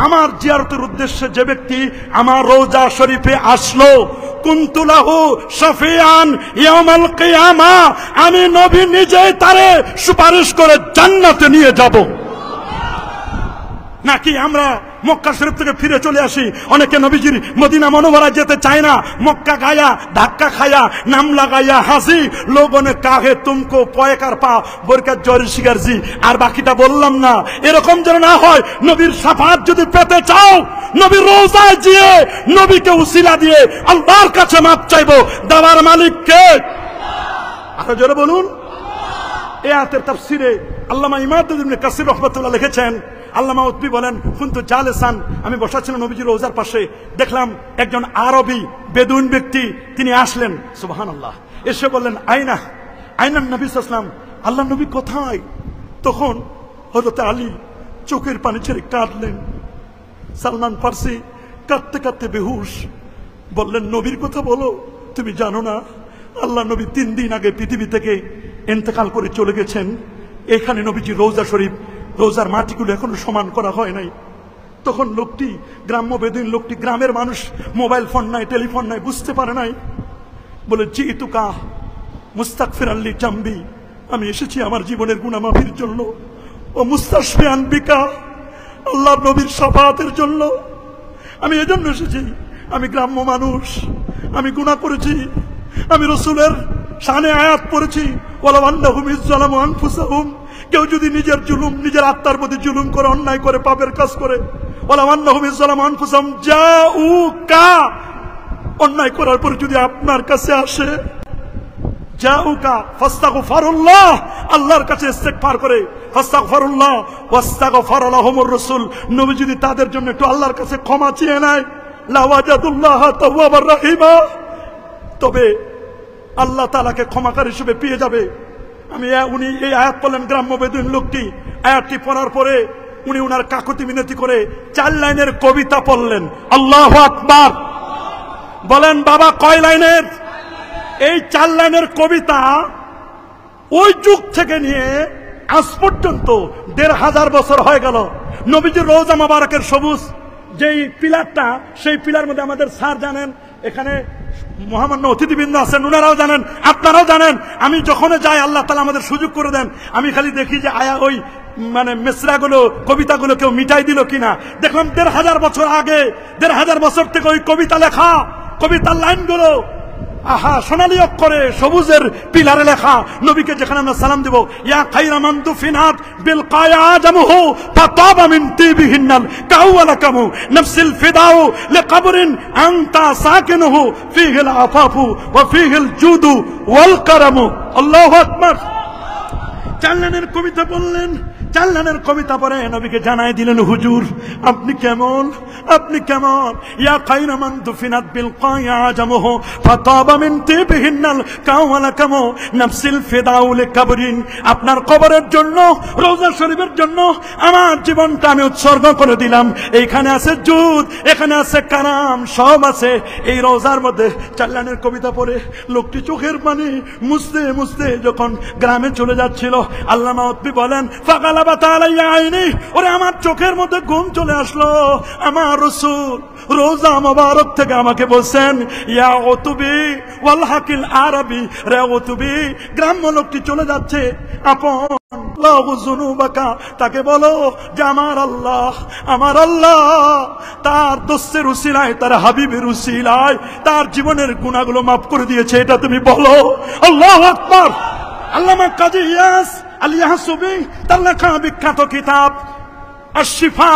আমার জিয়ারতের উদ্দেশ্যে যে ব্যক্তি আমার রওজা শরীফে আসলো, কুনতু লাহু শাফিআন ইয়াউমাল কিয়ামা, আমি নবী নিজেই তারে সুপারিশ করে জান্নাতে নিয়ে যাব। নাকি আমরা মক্কা শরীফ থেকে ফিরে চলে আসি, অনেকে নবীজির মদিনা মনোবরা যেতে চায় না, মক্কা গায়া ধাক্কা খায়া নাম লাগাইয়া হাসি লোগনে কাহে তুমকো পয়কার পা বরকাত জরি শিগারজি। আর বাকিটা বললাম না, এরকম যেন না হয়। নবীর শাফাত যদি পেতে চাও, নবীর রওজায় গিয়ে নবীকে উসিলা দিয়ে আল্লাহর কাছে মাপ চাইবো। দেওয়ার মালিক কে? আরো জোরে বলুন। এই আয়াতের তাফসিরে আল্লামা ইমাদুদ্দিন ইবনে কাসির রাহমাতুল্লাহ লিখেছেন, আল্লামা উতবি বলেন, কুনতু জালিসান, আমি বসা ছিলাম নবীজির রওজার পাশে, দেখলাম একজন আরবি বেদুইন ব্যক্তি তিনি আসলেন। সুবহানাল্লাহ। এসে বললেন, আইনা আইনান নবী সাল্লাল্লাহু আলাইহি ওয়াসাল্লাম, আল্লাহ নবী কোথায়? তখন হযরত আলী চোখের পানি ছেড়ে কাঁদলেন। সালমান ফারসি কাঁদতে কাঁদতে বেহুশ। বললেন, নবীর কথা বলো, তুমি জানো না আল্লাহ নবী 3 দিন আগে পৃথিবী থেকে ইন্তেকাল করে চলে গেছেন। এখানে নবীজি রওজা শরীফ, রোজার মাটিগুলো এখনো সমান করা হয় নাই। তখন লোকটি, গ্রাম্য বেদুইন লোকটি, গ্রামের মানুষ, মোবাইল ফোন নাই, টেলিফোন নাই, বুঝতে পারে নাই। বলে, জিতুকা মুস্তাগফিরান লি জামবি, আমি এসেছি আমার জীবনের গুনাহ মাফির জন্য, ও মুস্তাশফিয়ান বিকা, আল্লাহর নবীর শাফাআতের জন্য আমি এজন্য এসেছি। আমি গ্রাম্য মানুষ, আমি গুনাহ করেছি, আমি রাসূলের শানে আয়াত পড়েছি, ওয়ালাউ আন্নাহুম ইযলামু আনফুসাহুম, কেউ যদি নিজের জুলুম, নিজের আত্মার প্রতি জুলুম করে, অন্যায় করে, পাপের কাজ করে, ওয়ালাউ আন্নাহুম ইযলামু আনফুসাহুম জাউকা, অন্যায় করার পর যদি আপনার কাছে আসে, জাউকা ফাস্তাগফিরুল্লাহ, আল্লাহর কাছে ইস্তেগফার করে, ফাস্তাগফিরুল্লাহ ওয়াস্তাগফার লাহুমুর রাসূল, নবী যদি তাদের জন্য একটু আল্লাহর কাছে ক্ষমা চেয়ে নেয়, লাওয়াজাদুল্লাহ তাওয়াবার রাহিমা, তবে আল্লাহ তাআলাকে ক্ষমাকারী হিসেবে পেয়ে যাবে। উনি এই আয়াত পড়লেন, গ্রাম্য বেদুইন লোকটি আয়াতটি পড়ার পরে উনি উনার কাকুতি মিনতি করে 4 লাইনের কবিতা পড়লেন। আল্লাহু আকবার। বলেন বাবা, কয় লাইনের? এই 4 লাইনের কবিতা ওই যুগ থেকে নিয়ে আজ পর্যন্ত 1500 বছর হয়ে গেল। নবীজির রওজা মুবারকের সবুজ যেই পিলারটা, সেই পিলার মধ্যে আমাদের স্যার জানেন, এখানে মহামান্য অতিথিবৃন্দ আছেন, ওনারাও জানেন, আপনারাও জানেন। আমি যখন যাই, আল্লাহ তাআলা আমাদের সুযোগ করে দেন, আমি খালি দেখি যে ওই মানে মেসরাগুলো, কবিতাগুলো কেউ মিটাই দিল কিনা। দেখলাম 1500 বছর আগে, 1500 বছর থেকে ওই কবিতা লেখা, কবিতার লাইনগুলো আহা সোনালী অক্ষরে সবুজের পিলারে লেখা। নবীকে যেখানে আমরা সালাম দেব, ইয়া খায়রা মান দুফিনাত বিল কায়াজামহু ফাতাবা মিন তিবিহিন্নাল কাওয়ালাকামু নাফসিল ফিদাউ লিকবরিন আনতা সাকিনুহু ফিহিল আফাফু ওয়া ফিহিল জুদু ওয়াল কারামু। আল্লাহু আকবার। 4 লাইনের কবিতা বললেন। 4 লাইনের কবিতা পড়ে নবীকে জানাই দিলেন, হুজুর আপনি কেমন, আপনি কেমন? ইয়া খায়রা মান দুফিনাত বিল কায়াজামহু ফাতাবা মিন তিবিহিন্নাল কাওয়ালাকামু নাফসিল ফিদাউ লিকবরিন, আপনার কবরের জন্য, রওজা শরীফের জন্য আমার জীবনটা আমি উৎসর্গ করে দিলাম। এইখানে আছে জুদ, এখানে আছে কারাম, সব আছে এই রওজার মধ্যে। 4 লাইনের কবিতা পড়ে লোকটি চোখের পানি মুছতে মুছতে যখন গ্রামে চলে যাচ্ছিল, আল্লামা উতবি বলেন, ফাগালাবাত আলাইয়া আইনি, ওরে আমার চোখের মধ্যে ঘুম চলে আসলো। আমার রাসূল রওজা মুবারক থেকে আমাকে বলছেন, ইয়া উতবি ওয়াল হাকিল আরবি, রে উতবি, গ্রাম্য লোকটি চলে যাচ্ছে, আপন লাহু যুনুবাকা, তাকে বলো যে আমার আল্লাহ, আমার আল্লাহ তার দোস্তের উসিলায়, তার হাবিবের উসিলায় তার জীবনের গুনাহগুলো মাফ করে দিয়েছে, এটা তুমি বলো। আল্লাহু আকবার। আল্লামা কাজী ইয়াস আল ইয়াহসুবি তার লেখা বিখ্যাত কিতাব আশিফা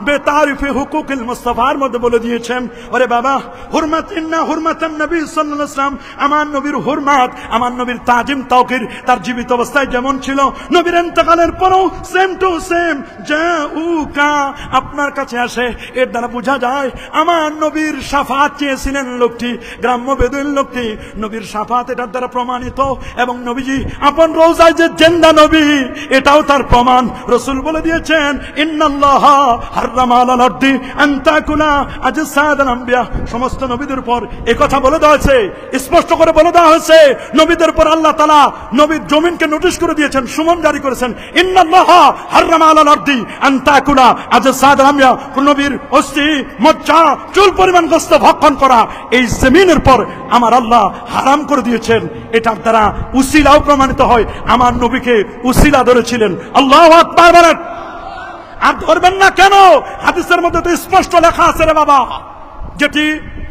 বেতারিফে হুকুকুল মুস্তাফার মধ্যে বলে দিয়েছেন, ওরে বাবা, হুরমাত ইন্না হুরমাতান নবী সাল্লাল্লাহু আলাইহি ওয়াসাল্লাম, আমার নবীর হুরমাত, আমার নবীর তাজিম তাওকির তার জীবিত অবস্থায় যেমন ছিল, নবীর ইন্তেকালের পরও সেম টু সেম জাউকা আপনার কাছে আসে। এর দ্বারা বোঝা যায় আমার নবীর শাফাত চেয়েছিলেন লোকটি, গ্রাম্য বেদুইন লোকটি, নবীর শাফাত এটার দ্বারা প্রমাণিত। এবং নবীজি আপন রওজায় যে জিন্দা নবী, এটাও তার প্রমাণ। রাসূল বলে দিয়েছেন, ইন্নাল্লাহা হারামা আলাল আরদি আন তাকুলা আজসাদাল আম্বিয়া। সমস্ত নবীদের উপর এই কথা বলে দেওয়া হয়েছে, স্পষ্ট করে বলে দেওয়া হয়েছে, নবীদের উপর আল্লাহ তাআলা নবীর জমিনকে নোটিশ করে দিয়েছেন, সুমন জারি করেছেন, ইন্নাল্লাহা হারামা আলাল আরদি আন তাকুলা আজসাদাল আম্বিয়া। নবীর অস্থি মজ্জা চুল পরিমাণ গোশত ভক্ষণ করা এই জমিনের পর আমার আল্লাহ হারাম করে দিয়েছেন। এটার দ্বারা উসিলাও প্রমাণিত হয়, আমার নবীকে উসিলা ধরেছিলেন। আল্লাহু আকবার বলেন। আর ধরবেন না কেন? হাদিসের মধ্যে তো স্পষ্ট লেখা আছে রে বাবা,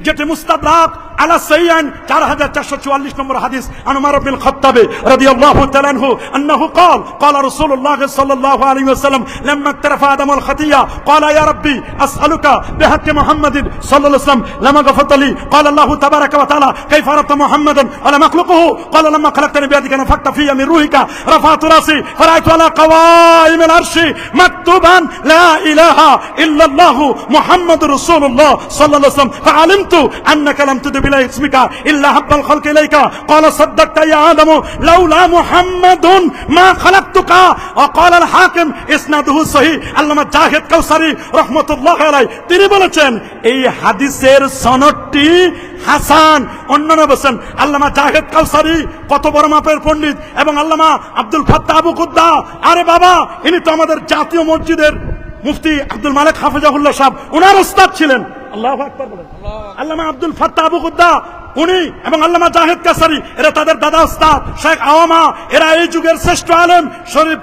যেটি মুস্তাদরাক আলা সাইয়ান 4444 নম্বর হাদিস, আন উমর ইবনে খাত্তাব রাদিয়াল্লাহু তাআলা আনহু আন্নাহু قال قال رسول الله صلى الله عليه وسلم لما اقترف آدم الخطيئة قال يا ربي أسألك بحق محمد صلى الله عليه وسلم لما غفرت لي قال الله تبارك وتعالى كيف عرفت محمدا ولم أخلقه قال لما خلقتني بيدك نفخت في من روحك رفعت رأسي فرأيت على قوائم العرش مكتوبا لا إله إلا الله محمد رسول الله صلى الله عليه وسلم فعلمت أنك لم تدب إلى اسمك إلا حب الخلق إليك قال صدقت يا آدم لولا محمد ما خلقتك وقال الحاكم إسناده صحيح আল্লামা জাহিদ কাউসারি রহমতুল্লাহ আলাইহি তিনি বলেছেন এই হাদিসের সনদটি হাসান। অন্যান্য বলেন আল্লামা জাহিদ কাউসারি কত বড় মাপের পণ্ডিত, এবং আল্লামা আব্দুল ফাত্তাহ আবু কুদ্দা, আরে বাবা ইনি তো আমাদের জাতীয় মসজিদের মুফতি আব্দুল মালিক হাফিজাহুল্লাহ সাহেব, ওনার উস্তাদ ছিলেন। আল্লাহু আকবার বলেন। আল্লামা আব্দুল ফাত্তাহ আবু কুদ্দা উনি এবং আল্লামা জাহিদ কাউসারি এরা তাদের দাদা উস্তাদ শেখ আওয়ামা, এরা এই যুগের শ্রেষ্ঠ আলেম। শরীফ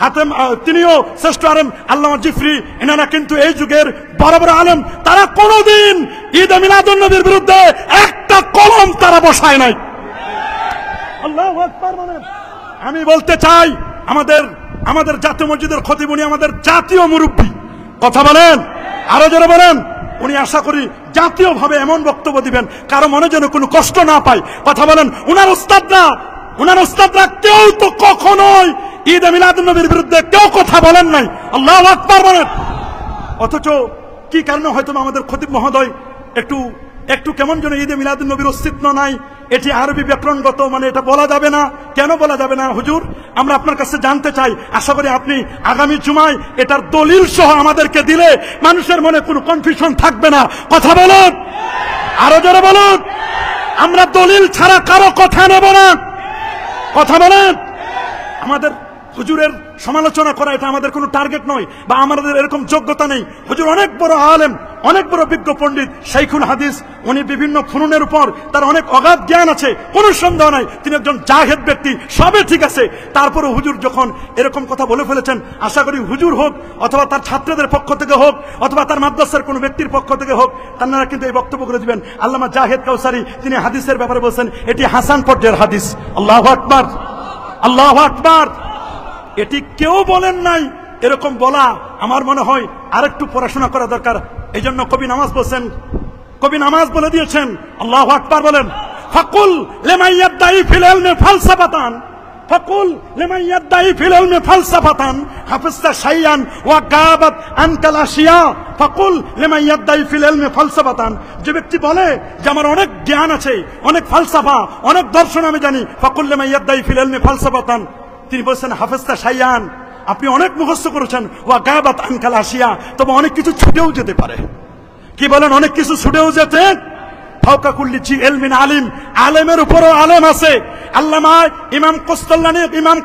হাতেম তিনিও শ্রেষ্ঠ আলেম, আল্লামা জিফরি, এনারা কিন্তু এই যুগের বড় বড় আলেম। তারা কোনোদিন ঈদ মিলাদুন নবীর বিরুদ্ধে একটা কলম তারা বসায় নাই। আল্লাহু আকবার বলেন। আমি বলতে চাই আমাদের জাতীয় মসজিদের খতিব, উনি আমাদের জাতীয় মুরব্বী, কথা বলেন, আরো জোরে বলেন। উনি আশা করি জাতীয়ভাবে এমন বক্তব্য দিবেন কারো মনে যেন কোনো কষ্ট না পায়, কথা বলেন। উনার উস্তাদরা কেউ তো কখনোই ঈদ মিলাদুন নবীর বিরুদ্ধে কেউ কথা বলেন নাই। আল্লাহু আকবার বলেন। অথচ কি কারণে হয়তো আমাদের খতিব মহোদয় একটু কেমন যেন ঈদে মিলাদুন নবীর অস্তিত্ব নাই, এটি আরবি ব্যাকরণগত, মানে এটা বলা যাবে না। কেন বলা যাবে না হুজুর? আমরা আপনার কাছে জানতে চাই। আশা করি আপনি আগামী জুমায় এটার দলিল সহ আমাদেরকে দিলে মানুষের মনে কোনো কনফিউশন থাকবে না, কথা বলুন, আরো জোরে বলুন। আমরা দলিল ছাড়া কারো কথা নেব না, কথা বলেন। আমাদের হুজুরের সমালোচনা করা এটা আমাদের কোনো টার্গেট নয়, বা আমাদের এরকম যোগ্যতা নেই। হুজুর অনেক বড় আলেম, অনেক বড় বিজ্ঞ পণ্ডিত, শাইখুল হাদিস, উনি বিভিন্ন ফুনুনের উপর তার অনেক অগাধ জ্ঞান আছে, কোনো সন্দেহ নাই। তিনি একজন জাহেদ ব্যক্তি, সবই ঠিক আছে। তারপরে হুজুর যখন এরকম কথা বলে ফেলেছেন, আশা করি হুজুর হোক অথবা তার ছাত্রদের পক্ষ থেকে হোক অথবা তার মাদ্রাসার কোনো ব্যক্তির পক্ষ থেকে হোক, তারা কিন্তু এই বক্তব্য করে দিবেন। আল্লামা জাহেদ কাউসারি তিনি হাদিসের ব্যাপারে বলছেন এটি হাসান পর্যায়ের হাদিস। আল্লাহু আকবার, আল্লাহু আকবার। এটি কেউ বলেন নাই, এরকম বলা আমার মনে হয় আরেকটু পড়াশোনা করা দরকার। এই জন্য কবি নামাজ বলে দিয়েছেন, আল্লাহু আকবার বলেন, ফাকুল লিমান ইয়াদাই ফিল ইলমি ফালসাফাতান, ফাকুল লিমান ইয়াদাই ফিল ইলমি ফালসাফাতান হাফিজতা শাইয়ান ওয়া গাবাত আনকাল আশিয়া, ফাকুল লিমান ইয়াদাই ফিল ইলমি ফালসাফাতান। যে ব্যক্তি বলে যে আমার অনেক জ্ঞান আছে, অনেক ফালসাফা, অনেক দর্শন আমি জানি, ফাকুল লিমান ইয়াদাই ফিল ইলমি ফালসাফাতান, তিনি বলছেন হাফিজতা শাইয়ান, আপনি অনেক মুখস্থ করেছেন, ওয়া গাবাত আনকাল আশিয়া, তবে অনেক কিছু ছুটেও যেতে পারে। কি বলেন? অনেক কিছু ছুটেও যেতে। ফাওকা কুল্লি জি ইলমিন আলিম, আলেমের উপরও আলেম আছে। আল্লামা ইমাম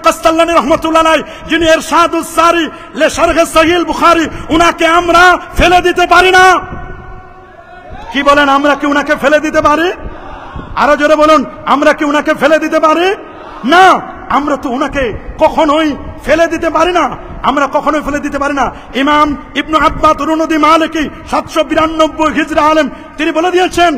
কাস্তাল্লানী রাহমাতুল্লাহ আলাইহি, যিনি ইরশাদুস সারি লে শারহ সহিহ বুখারী, উনাকে আমরা ফেলে দিতে পারি না। কি বলেন? আমরা কি উনাকে ফেলে দিতে পারি? আরো জোরে বলুন, আমরা কি উনাকে ফেলে দিতে পারি? না, আমরা তো উনাকে কখনোই ফেলে দিতে পারি না, আমরা কখনোই ফেলে দিতে পারি না। ইমাম ইবনু আব্বাদ রুনুদি মালিকি 792 হিজরি আলেম, তিনি বলে দিয়েছেন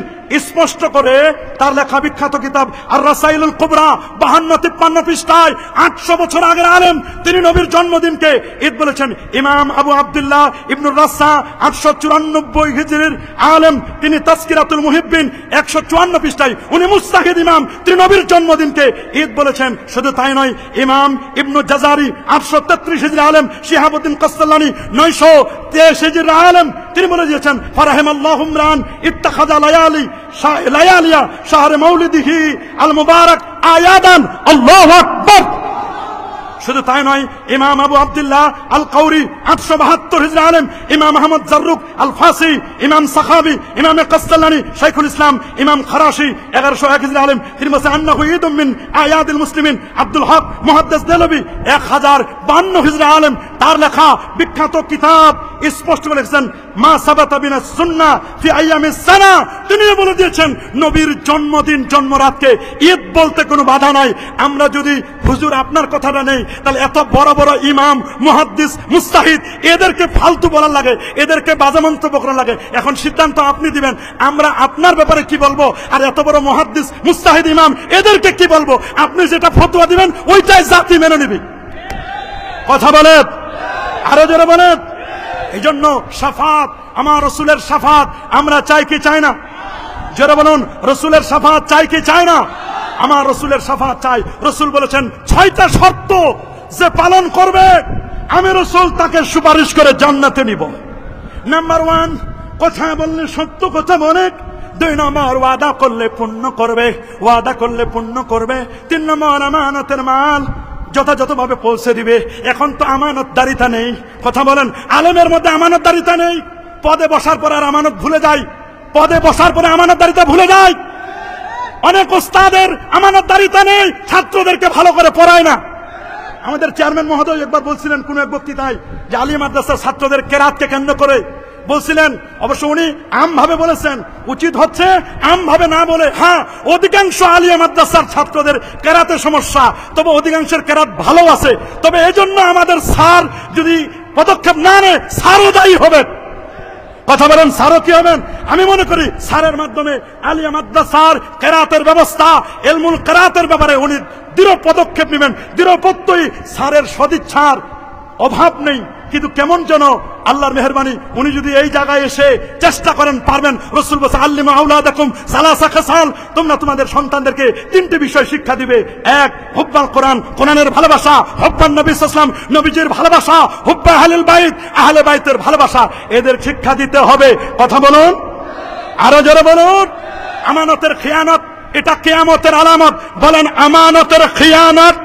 স্পষ্ট করে তার লেখা বিখ্যাত কিতাব আর রাসাইলুল কুবরা 52-53 পৃষ্ঠায় 800 বছর আগের আলেম তিনি নবীর জন্মদিনকে ঈদ বলেছেন। ইমাম আবু আব্দুল্লাহ ইবনুর রাসা 894 হিজরির আলেম তিনি তাজকিরাতুল মুহিব্বিন 154 পৃষ্ঠায় উনি মুস্তাহিদ ইমাম তিনি নবীর জন্মদিনকে ঈদ বলেছেন। শুধু তাই নয়, ইমাম ইবনু জাজারি 833 হিজরি আলেম, শিহাবুদ্দিন কাসসালানি 923 হিজরির আলেম তিনি বলে দিয়েছেন ফারাহিমাল্লাহু ইমরান ইত্তাখাযা লায়ালিয়া শাহরে মাউলিদিহি আল মুবারাক আয়াদান। আল্লাহু আকবার। শুধু তাই নয়, ইমাম আবু আব্দুল্লাহ আল কাউরি 872 হিজরি আলেম, ইমাম আহমদ জাররুক আল ফাসি, ইমাম সাখাবি, ইমাম কাসসালানি, শাইখুল ইসলাম, ইমাম খারাশি 1101 হিজরি আলেম তিনি বলেছেন আন্নাহু ঈদুম মিন আয়াদিল মুসলিমিন। আব্দুল হক মুহাদ্দিস দেলবি 1052 হিজরি আলেম তার লেখা বিখ্যাত কিতাব স্পষ্ট করে লিখেছেন মা সাবাতা বিনাস সুন্নাহ ফি আইয়ামিস সানা। তিনি বলে দিয়েছেন নবীর জন্মদিন জন্মরাতকে ঈদ বলতে কোনো বাধা নাই। আমরা যদি হুজুর আপনার কথাটা নেই তাহলে এত বড় বড় ইমাম মুহাদ্দিস মুস্তাহিদ এদেরকে ফালতু বলার লাগে, এদেরকে বাজে মন্তব্য করার লাগে। এখন সিদ্ধান্ত আপনি দিবেন আমরা আপনার ব্যাপারে কি বলবো, আর এত বড় মুহাদ্দিস মুস্তাহিদ ইমাম এদেরকে কি বলবো। আপনি যেটা ফতোয়া দিবেন ওইটাই জাতি মেনে নিবি। কথা বলেন, আরো জোরে বলেন। এই জন্য শাফাত, আমার রসুলের শাফাত আমরা চাই কি চাই না? জোরে বলুন, রসুলের শাফাত চাই কি চাই না? আমার রসুলের শাফাত চাই। রসুল বলেছেন 6টা শর্ত যে পালন করবে আমি রসুল তাকে সুপারিশ করে জান্নাতে নিব। নাম্বার 1, কথা বললে সত্য কথা বলে। 2 নম্বর, ওয়াদা করলে পূর্ণ করবে, ওয়াদা করলে পূর্ণ করবে। 3 নম্বর, আমানতের মাল যথাযথভাবে পৌঁছে দিবে। এখন তো আমানতদারিতা নেই। কথা বলেন, আলেমের মধ্যে আমানতদারিতা নেই। পদে বসার পর আর আমানত ভুলে যায়, পদে বসার পরে আমানতদারিতা ভুলে যায়। অনেক ওস্তাদের আমানতদারিতা নেই, ছাত্রদেরকে ভালো করে পড়ায় না। আমাদের চেয়ারম্যান মহোদয় একবার বলছিলেন কোন এক বক্তৃতায় যে আলিয়া মাদ্রাসার ছাত্রদের কেরাতকে কেন্দ্র করে বলছিলেন, অবশ্য উনি আমভাবে বলেছেন, উচিত হচ্ছে আমভাবে না বলে। হ্যাঁ, অধিকাংশ আলিয়া মাদ্রাসার ছাত্রদের কেরাতের সমস্যা, তবে অধিকাংশের কেরাত ভালো আছে। তবে এজন্য আমাদের স্যার যদি পদক্ষেপ না নেয় স্যারও দায়ী হবেন। কথা বলেন, স্যারও কি হবেন? আমি মনে করি স্যারের মাধ্যমে আলিয়া মাদ্রাসার কেরাতের ব্যবস্থা, ইলমুল কেরাতের ব্যাপারে উনি দৃঢ় পদক্ষেপ নেবেন। দৃঢ় প্রত্যয়ী স্যারের সদিচ্ছার অভাব নেই, কিন্তু কেমন যেন আল্লাহর মেহেরবানি উনি যদি এই জায়গায় এসে চেষ্টা করেন পারবেন। রাসূল বলেছেন আল্লিমু আওলাদাকুম সালাসা খাসাল, তোমরা তোমাদের সন্তানদেরকে 3টি বিষয় শিক্ষা দিবে। 1, হুব্বাল কোরআন, কোরআনের ভালোবাসা। হুব্বান নবী সাল্লাল্লাহু আলাইহি ওয়াসাল্লাম, নবীজির ভালোবাসা। হুব্বা আহলুল বাইত, আহলে বাইতের ভালোবাসা। এদের শিক্ষা দিতে হবে। কথা বলুন, আরো জোরে বলুন। আমানতের খিয়ানত, এটা কিয়ামতের আলামত। বলেন আমানতের খিয়ানত,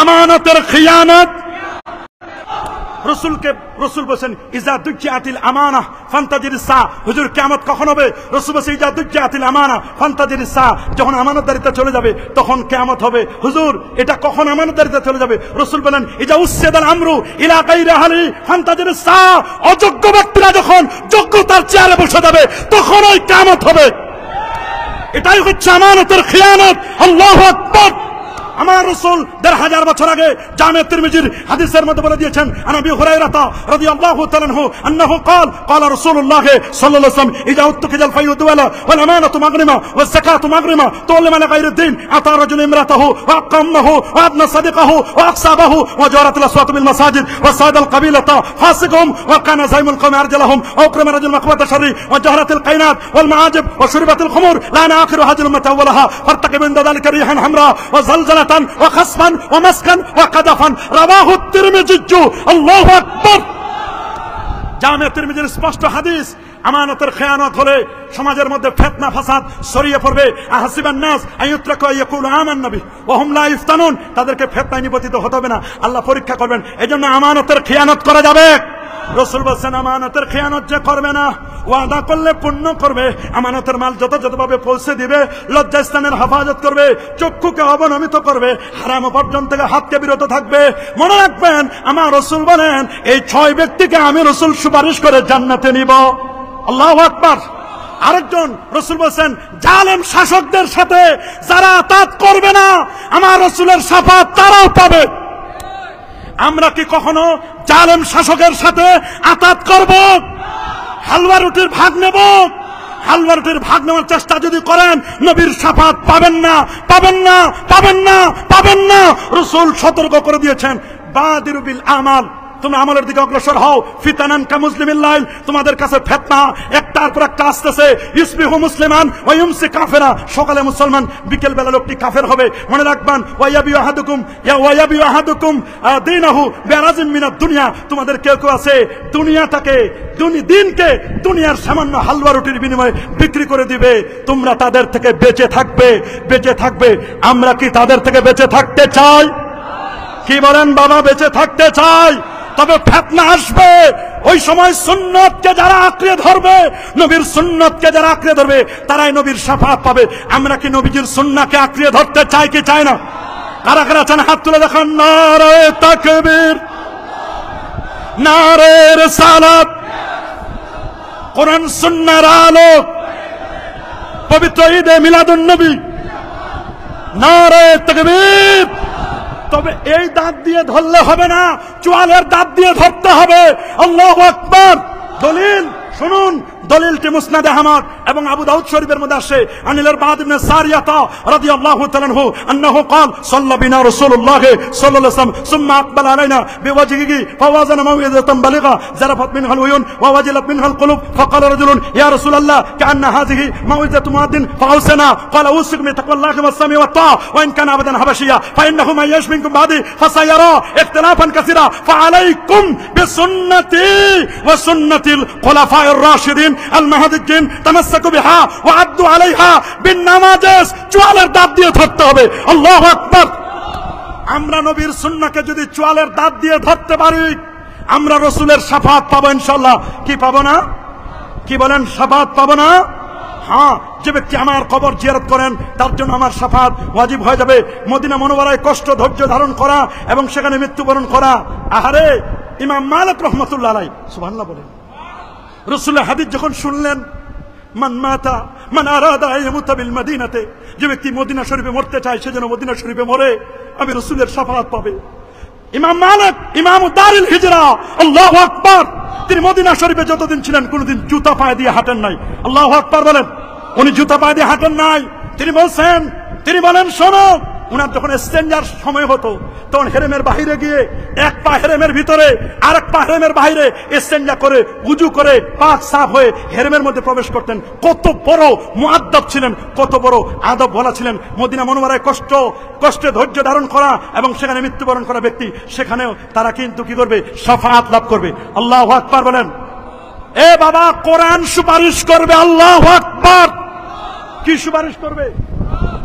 আমানতের খিয়ানত। রসুল বলেছেন ইজা দুজ্জাতিল আমানা ফান্তাজিরিস সা। হুজুর কিয়ামত কখন হবে? রসুল বলেছেন ইজা দুজ্জাতিল আমানা ফান্তাজিরিস সা, যখন আমানতদারিতা চলে যাবে তখন কিয়ামত হবে। হুজুর এটা কখন আমানতদারিতা চলে যাবে? রসুল বলেন ইজা উসসাদাল আমরু ইলা গায়রি আহলি ফান্তাজিরিস সা, অযোগ্য ব্যক্তিরা যখন যোগ্যতার চেয়ারে বসে যাবে তখন ওই কিয়ামত হবে। এটাই হচ্ছে আমানতের খিয়ানত। আল্লাহু আকবার। আমার রাসূল 1500 বছর আগে জামে তিরমিজির হাদিসের মধ্যে বলে দিয়েছেন আবু হুরায়রা রাদিয়াল্লাহু তাআলা আনহু আন্নাহু قال رسول الله صلى الله عليه وسلم اذا اتخذ الفيء ولا والامانه مغرمه والزكاه مغرمه تولم على غير الدين اتى رجل امراته واقامه وابن صديقه واقصابه وجارت الاصوات بالمساجد وصاد القبيله فاسقهم وكان زيم القوم ارجلهم واكرم رجل مقبه الشر وجهرت القينات والمعاجب وشربت الخمور لان اخر هذه الامه اولها فارتقب من ذلك ريحا حمراء وزلزله وخصفا ومسكا وقذفا رواه الترمذي। আল্লাহু আকবার। জামে তিরমিজির স্পষ্ট হাদিস। আমানতের খেয়ানত হলে সমাজের মধ্যে ফিতনা ফাসাদ ছড়িয়ে পড়বে। আহসিবান নাস আইয়ুতরাকু আইয়াকুলু আমান্না বিহি ওয়া হুম লা ইফতানুন, তাদেরকে ফিতনায় নিপতিত হতে হবে না, আল্লাহ পরীক্ষা করবেন। এজন্য আমানতের খেয়ানত করা যাবে। রাসূল বলেছেন আমানতের খেয়ানত যে করবে না, ওয়াদা করলে পূর্ণ করবে, আমানতের মাল যথাযথভাবে পৌঁছে দিবে, লজ্জাস্থানের হেফাজত করবে, চক্ষুকে অবনমিত করবে, হারাম উপার্জন থেকে হাতকে বিরত থাকবে। মনে রাখবেন আমার রাসূল বলেন এই 6 ব্যক্তিকে আমি রাসূল সুপারিশ করে জান্নাতে নিব। আল্লাহু আকবার। আরেকজন রাসূল বলেন জালেম শাসকদের সাথে যারা আতাত করবে না আমার রাসূলের শাফাত তারাও পাবে। আমরা কি কখনো জালেম শাসকের সাথে আতাত করব? হালুয়া রুটির ভাগ নেব? হালুয়া রুটির ভাগ নেওয়ার চেষ্টা যদি করেন, নবীর শাফাত পাবেন না, পাবেন না, পাবেন না, পাবেন না। রাসূল সতর্ক করে দিয়েছেন, বাদিরু বিল আমাল, তোমরা আমলের দিকে অগ্রসর হও। ফিতানান কা মুসলিমিল লাইল, তোমাদের কাছে ফিতনা একটার পর একটা আসতেছে। ইসবিহু মুসলিমান ওয়া ইউমসি কাফিরা, সকালে মুসলমান, বিকেল বেলা লোকটি কাফের হবে। মনে রাখবেন, ওয়া ইয়াবি আহাদুকুম দীনাহু বিরাজিম মিনাদ দুনিয়া, তোমাদের কেউ কেউ আছে দুনিয়াটাকে, দিনকে দুনিয়ার সামান্য হালুয়া রুটির বিনিময়ে বিক্রি করে দিবে। তোমরা তাদের থেকে বেঁচে থাকবে, বেঁচে থাকবে। আমরা কি তাদের থেকে বেঁচে থাকতে চাই? কি বলেন বাবা, বেঁচে থাকতে চাই? তবে ফিতনা আসবে। ওই সময় সুন্নতকে যারা আঁকড়ে ধরবে, নবীর সুন্নতকে যারা আঁকড়ে ধরবে, তারাই নবীর শাফাত পাবে। আমরা কি নবীজির সুন্নাহকে আঁকড়ে ধরতে চাই কি চাই না? কারা কারা চান হাত তুলে দেখান। নারে তাকবীর, নারে রিসালাত, কোরআন সুন্নাহর আলো, পবিত্র ঈদে মিলাদুন নবী, নারে তাকবীর। তবে এই দাঁত দিয়ে ধরলে হবে না, চোয়ালের দাঁত দিয়ে ধরতে হবে। আল্লাহু আকবার। দলিল শুনুন, দলিলটি মুসনাদ আহমদ এবং আবু দাউদ শরীফের মধ্যে আসে। আনিল বাদ ইবনে সারিয়াতা রাদিয়াল্লাহু তাআলা আনহু আন্নাহু قال صلى بنا رسول الله صلى الله عليه وسلم ثم اقبل علينا بوجهه فوازن موعظه بليغه زرفت منها العيون ووجلت منها القلوب فقال رجل يا رسول الله كأن هذه موعظه مؤذن فاوصنا قال اوصيكم بتقوى الله والسمع والطاعه وان كان ابدا حبشيا فانه من يعش منكم بعدي فسيرى اختلافا كثيرا فعليكم بسنتي وسنه الخلفاء الراشدين المهديين تمسكوا بها وعدوا عليها بالنواجذ। চোয়ালের দাঁত দিয়ে ধরতে হবে। আল্লাহু আকবার। আমরা নবীর সুন্নাহকে যদি চোয়ালের দাঁত দিয়ে ধরতে পারি, আমরা রাসূলের শাফাত পাবো ইনশাআল্লাহ। কি পাবো না? কি বলেন, শাফাত পাবো না? হ্যাঁ, যে ব্যক্তি আমার কবর জিয়ারত করেন তার জন্য আমার শাফাত ওয়াজিব হয়ে যাবে। মদিনা মুনাওয়ারায় কষ্ট ধৈর্য ধারণ করা এবং সেখানে মৃত্যুবরণ করা। আহারে, ইমাম মালিক রাহমাতুল্লাহ আলাইহি, সুবহানাল্লাহ বলেন, রাসূলের হাদিস যখন শুনলেন, মান মাতা মান আরাদা আইয়ামুতা বিল মদিনাতে, যে ব্যক্তি মদিনা শরীফে মরতে চায় সে যেন মদিনা শরীফে মরে, আমি রাসূলের শাফাত পাবে। ইমাম মালিক ইমাম দারুল হিজরা, আল্লাহু আকবার। তিনি মদিনা শরীফে যতদিন ছিলেন কোনদিন জুতা পায়ে দিয়ে হাঁটেন নাই। আল্লাহু আকবার বলেন। উনি জুতা পায়ে দিয়ে হাঁটেন নাই। তিনি বলেন শোনো, উনার যখন এক্সচেঞ্জার সময় হতো তখন হেরেমের বাহিরে গিয়ে এক পা হেরেমের ভিতরে আর এক পা হেরেমের বাইরে এক্সচেঞ্জা করে উজু করে পাক সাফ হয়ে হেরেমের মধ্যে প্রবেশ করতেন। কত বড় মুআদ্দাব ছিলেন, কত বড় আদব বলা ছিলেন। মদিনা মুনাওয়ারায় কষ্টে ধৈর্য ধারণ করা এবং সেখানে মৃত্যুবরণ করা ব্যক্তি, সেখানেও তারা কিন্তু কি করবে? শাফাআত লাভ করবে। আল্লাহু আকবার বলেন। এ বাবা, কোরআন সুপারিশ করবে। আল্লাহু আকবার। কি সুপারিশ করবে?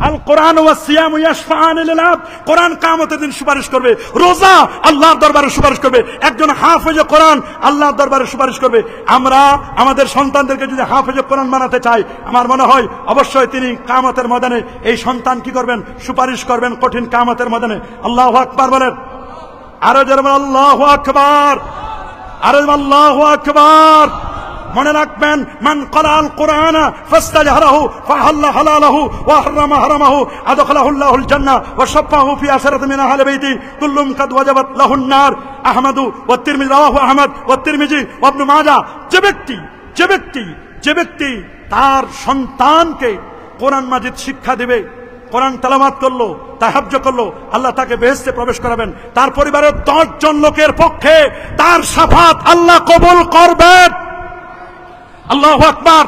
আল কোরআন ওয়া সিয়াম ইয়াশফাআন লিল আবদ, কোরআন কিয়ামতের দিন সুপারিশ করবে। রোজা আল্লাহর দরবারে সুপারিশ করবে। একজন হাফেজে কোরআন আল্লাহর দরবারে সুপারিশ করবে। আমরা আমাদের সন্তানদেরকে যদি হাফেজে কোরআন বানাতে চাই, আমার মনে হয় অবশ্যই তিনি কিয়ামতের ময়দানে এই সন্তান কি করবেন? সুপারিশ করবেন কঠিন কিয়ামতের ময়দানে। আল্লাহু আকবার বলেন। আরো জোরে বলেন আল্লাহু আকবার, আরো আল্লাহু আকবার। মনে রাখবেন, মান ক্বারাআল কুরআনা ফাস্তাজহারাহু ফাহাল্লা হালালাহু ওয়া হারামা হারামাহু আদখালাহু আল্লাহুল জান্নাহ ওয়া শাফাহু ফি আশরাতি মিন আহলি বাইতি কুল্লুম কাদ ওয়াজাবাত লাহুন নার। আহমদু ওয়া তিরমিজি, রাওয়াহু আহমদ ওয়া তিরমিজি ওয়া ইবনে মাজাহ। যে ব্যক্তি তার সন্তানকে কোরআন মাজিদ শিক্ষা দিবে, কোরআন তেলাওয়াত করলো, তাহাজ্জুদ করলো, আল্লাহ তাকে বেহেশতে প্রবেশ করাবেন। তার পরিবারের 10 জন লোকের পক্ষে তার শাফাত আল্লাহ কবুল করবেন। আল্লাহু আকবার।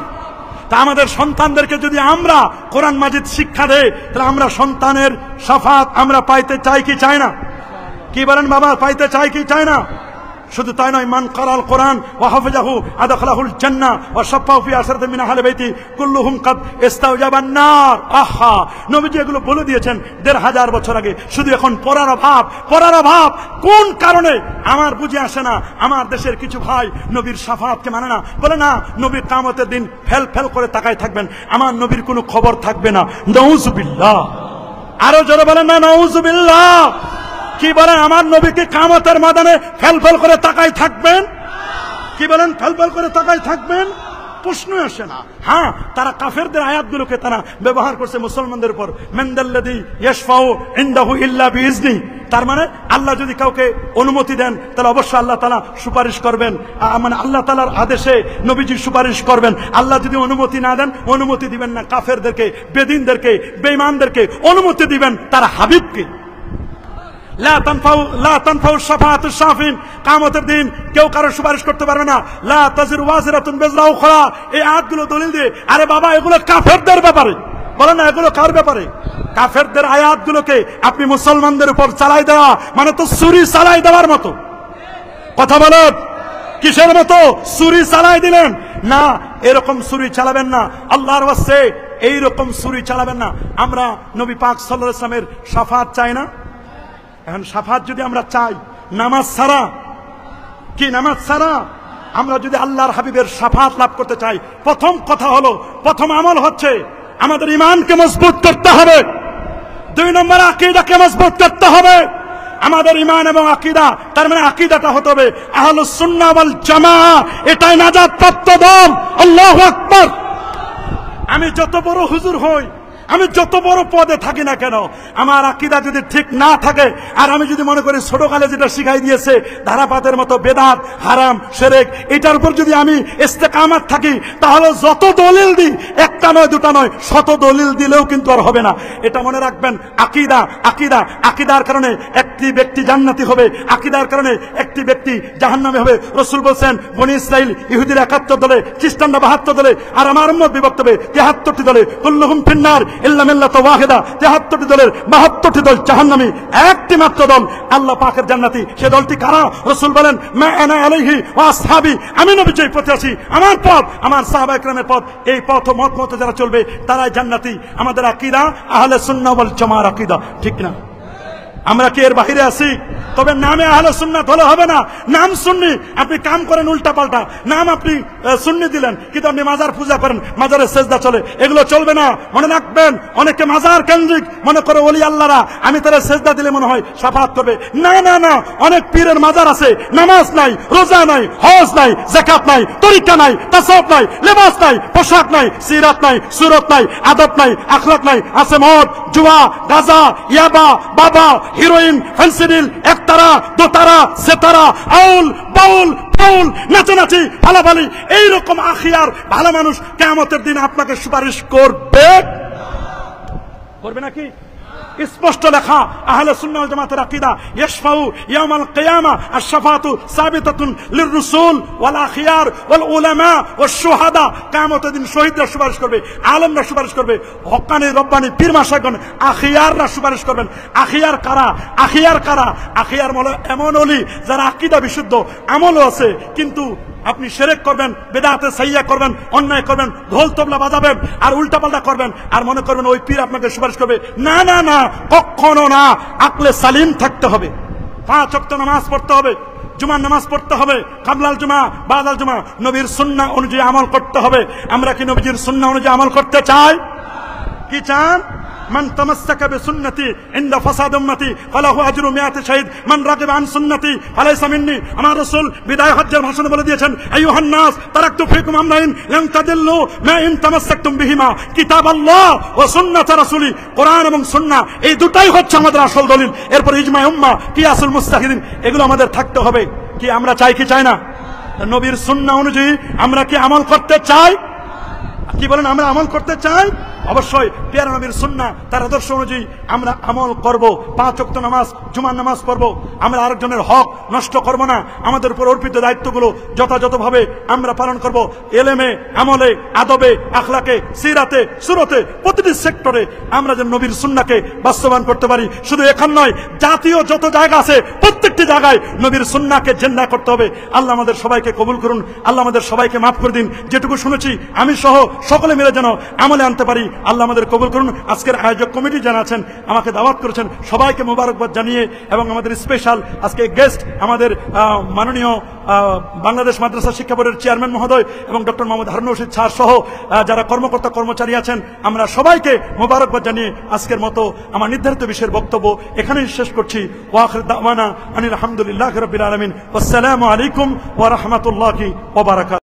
তা আমাদের সন্তানদেরকে যদি আমরা কোরআন মাজিদ শিক্ষা দেই, তাহলে আমরা সন্তানের শাফাত আমরা পাইতে চাই কি চাই না? কি বলেন বাবা, পাইতে চাই কি চাই না? শুধু তাই নয়, মান ক্বারাআল কোরআন ওয়া হাফিজাহু আদখালাহুল জান্নাহ ওয়া শাফাহু ফি আশরাতি মিন আহলি বাইতি কুল্লুহুম কাদ ইস্তাওজাবান নার। আহা, নবীজি এগুলো বলে দিয়েছেন 1500 বছর আগে। শুধু এখন পড়ার অভাব। কোন কারণে আমার বুঝে আসে না, আমার দেশের কিছু ভাই নবীর শাফাতকে মানে না। বলে না, নবী কিয়ামতের দিন ফেল করে তাকায় থাকবেন, আমার নবীর কোনো খবর থাকবে না। নাউযুবিল্লাহ। আরো জোরে বলেন না নাউযুবিল্লাহ। কি বলেন, আমার নবীকে কিয়ামতের ময়দানে ফেল করে তাকায় থাকবেন? কি বলেন, ফেল করে তাকায় থাকবেন? প্রশ্ন আসে না। হ্যাঁ, তারা কাফেরদের আয়াতগুলোকে তারা ব্যবহার করছে মুসলমানদের উপর। মানদাল্লাযী ইয়াশফাউ ইনদাহু ইল্লা বিইজনি, তার মানে আল্লাহ যদি কাউকে অনুমতি দেন তাহলে অবশ্যই আল্লাহ তাআলা সুপারিশ করবেন, মানে আল্লাহ তাআলার আদেশে নবীজি সুপারিশ করবেন। আল্লাহ যদি অনুমতি না দেন, অনুমতি দিবেন না কাফেরদেরকে, বেদিনদেরকে, বেঈমানদেরকে, অনুমতি দিবেন তার হাবিবকে। লা তানফাউ শাফাআতুশ শাফিন, কিয়ামতের দিন কেউ কারো সুপারিশ করতে পারবে না। লা তাজিরু ওয়াজিরাতুন বিজরা উখরা, এই আয়াতগুলো দলিল দিয়ে, আরে বাবা এগুলো কাফেরদের ব্যাপারে, বলে না এগুলো কার ব্যাপারে? কাফেরদের আয়াতগুলোকে আপনি মুসলমানদের উপর চালাই দেওয়া মানে তো ছুরি চালাই দেওয়ার মতো। কথা বলেন, কিসের মতো? ছুরি চালাই দিলেন না, এরকম ছুরি চালাবেন না, আল্লাহর ওয়াস্তে এইরকম ছুরি চালাবেন না। আমরা নবী পাক সাল্লাল্লাহু আলাইহি ওয়াসাল্লামের শাফাআত চাই না? এখন শাফাআত যদি আমরা চাই, নামাজ ছাড়া কি, নামাজ ছাড়া আমরা যদি আল্লাহর হাবিবের শাফাআত লাভ করতে চাই, প্রথম কথা হলো, প্রথম আমল হচ্ছে আমাদের ঈমানকে মজবুত করতে হবে। 2 নম্বর আকীদাকে মজবুত করতে হবে। আমাদের ঈমান এবং আকীদা, তার মানে আকীদাটা হতে হবে আহলুস সুন্নাহ ওয়াল জামাআহ, এটাই নাজাত প্রাপ্ত দল। আল্লাহু আকবার। আমি যত বড় হুজুর হই, আমি যত বড় পদে থাকি না কেন, আমার আকীদা যদি ঠিক না থাকে, আর আমি যদি মনে করি ছোটকালে যেটা শিখাই দিয়েছে ধারাপাতের মতো বেদাত, হারাম, শিরক, এটার উপর যদি আমি ইস্তেকামাত থাকি, তাহলে যত দলিল দিই, একটা নয় দুটা নয়, শত দলিল দিলেও কিন্তু আর হবে না। এটা মনে রাখবেন। আকীদা, আকীদা, আকীদার কারণে একটি ব্যক্তি জান্নাতি হবে, আকীদার কারণে একটি ব্যক্তি জাহান্নামে হবে। রাসূল বলেছেন, বনী ইসরাইল ইহুদিরা 71 দলে, খ্রিস্টানরা 72 দলে, আর আমার উম্মত বিভক্ত হবে 73টি দলে। কুল্লুহুম ফিন্নার ইল্লা মিল্লাতুন ওয়াহিদা, 73টি দলের 72টি দল জাহান্নামী, একটি মাত্র দল আল্লাহ পাকের জান্নাতি। সে দলটি কারা? রাসূল বলেন, মা আনা আলাইহি ওয়া আসহাবি, আমি নবী যেই পথে আছি, আমার পথ, আমার সাহাবায়ে কেরামের পথ, এই পথ ও মত মতে যারা চলবে তারাই জান্নাতি। আমাদের আকীদা আহলে সুন্নাহ ওয়াল জামাআর আকীদা, ঠিক না? আমরা কি এর বাহিরে আছি? তবে নামে আহলে সুন্নাত হলে হবে না। নাম সুন্নি, আপনি কাম করেন উল্টা পাল্টা, নাম আপনি সুন্নি দিলেন, কিন্তু আপনি মাজার পূজা করেন, মাজারে সেজদা চলে, এগুলো চলবে না। মনে রাখবেন, অনেকে মাজার কেন্দ্রিক মনে করে ওলি আল্লাহরা, আমি তারা সেজদা দিলে মনে হয় শাফাআত করবে। না না না, অনেক পীরের মাজার আছে, নামাজ নাই, রোজা নাই, হজ নাই, যাকাত নাই, তরিকা নাই, তাসাউফ নাই, লেবাস নাই, পোশাক নাই, সিরাত নাই, সুরত নাই, আদব নাই, আখলাক নাই, আছে মদ, জুয়া, গাঁজা, ইয়াবা, বাবা, হিরোইন, ফেন্সিডিল, একতারা, দোতারা, সেতারা, আউল, বাউল, ফাউল, নাচানাচি, ফালাফালি, এইরকম আখিয়ার ভালো মানুষ কিয়ামতের দিন আপনাকে সুপারিশ করবে, করবে নাকি? স্পষ্ট লেখা আহলে সুন্নাহ ওয়াল জামাতের আকীদা, ইয়াশফাউ ইয়াউমাল কিয়ামা, আশ-শাফাআতু সাবিতাতুন লির-রাসূল ওয়াল আখিয়ার ওয়াল উলামা ওয়াশ শুহাদা, কিয়ামতের দিন শহীদরা সুপারিশ করবে, আলেমরা সুপারিশ করবে, হক্কানি রব্বানি পীর মাশায়েখগণ, আখিয়াররা সুপারিশ করবেন। আখিয়ার কারা? আখিয়ার কারা? আখিয়ার মানে এমন ওলি যারা আকীদা বিশুদ্ধ, আমলও আছে, কিন্তু আপনি শিরক করবেন, বেদাতে সাইয়্যা করবেন, অন্যায় করবেন, ঢোল তবলা বাজাবেন, আর উল্টাপাল্টা করবেন, আর মনে করবেন ওই পীর আপনাকে সুপারিশ করবে। না না না, কখনো না। আকলে সালিম থাকতে হবে, 5 ওয়াক্ত নামাজ পড়তে হবে, জুমার নামাজ পড়তে হবে, কাবলাল জুমা, বাদাল জুমা, নবীর সুন্নাহ অনুযায়ী আমল করতে হবে। আমরা কি নবীজির সুন্নাহ অনুযায়ী আমল করতে চাই? কি চান? মান তামাসসাকা বিসুন্নতি ইনদা ফাসাদ উম্মতি ফালাহু আজরু 100 শাহীদ, মান রাগিবা আন সুন্নতি ফালাইসা মিন্নি। আমার রাসূল বিদায় হজ্জের ভাষণে বলে দিয়েছেন, আইয়ুহান নাস তারাকতু ফিকুম আমরাইন লান তাদিল্লু মা ইন তামাসসাকতুম বিহিমা, কিতাবাল্লাহ ওয়া সুন্নাত রাসূলি, কোরআন এবং সুন্নাহ, এই দুটাই হচ্ছে আমাদের আসল দলিল। এরপর ইজমা উম্মাহ, কিয়াসুল মুস্তাহিদিন, এগুলো আমাদের থাকতে হবে। কি আমরা চাই কি চাই না? নবীর সুন্নাহ অনুযায়ী আমরা কি আমল করতে চাই? কি বলেন, আমরা আমল করতে চাই? অবশ্যই প্যারা নবীর সুন্নাহ, তার আদর্শ অনুযায়ী আমরা আমল করব। 5 ওয়াক্ত নামাজ, জুমার নামাজ পড়ব। আমরা আরেকজনের হক নষ্ট করব না। আমাদের উপর অর্পিত দায়িত্বগুলো যথাযথভাবে আমরা পালন করব। এলেমে, আমলে, আদবে, আখলাকে, সিরাতে, সুরতে, প্রতিটি সেক্টরে আমরা যেন নবীর সুন্নাহকে বাস্তবায়ন করতে পারি। শুধু এখান নয়, জাতীয় যত জায়গা আছে প্রত্যেকটি জায়গায় নবীর সুন্নাহকে জিন্দা করতে হবে। আল্লাহ আমাদের সবাইকে কবুল করুন, আল্লাহ আমাদের সবাইকে মাফ করে দিন। যেটুকু শুনেছি আমি সহ সকলে মিলে যেন আমলে আনতে পারি, আল্লাহ আমাদের কবুল করুন। আজকের আয়োজক কমিটি যারা আছেন, আমাকে দাওয়াত করেছেন, সবাইকে মোবারকবাদ জানিয়ে, এবং আমাদের স্পেশাল আজকে গেস্ট আমাদের মাননীয় বাংলাদেশ মাদ্রাসা শিক্ষা বোর্ডের চেয়ারম্যান মহোদয় এবং ডক্টর মোহাম্মদ হারুন রশিদ স্যার সহ যারা কর্মকর্তা কর্মচারী আছেন, আমরা সবাইকে মোবারকবাদ জানিয়ে আজকের মতো আমার নির্ধারিত বিষয়ের বক্তব্য এখানেই শেষ করছি। ওয়া আখির দাওয়ানা আনিল হামদুলিল্লাহি রাব্বিল আলামিন। আসসালামু আলাইকুম ওয়া রাহমাতুল্লাহি ওয়া বারাকাতুহু।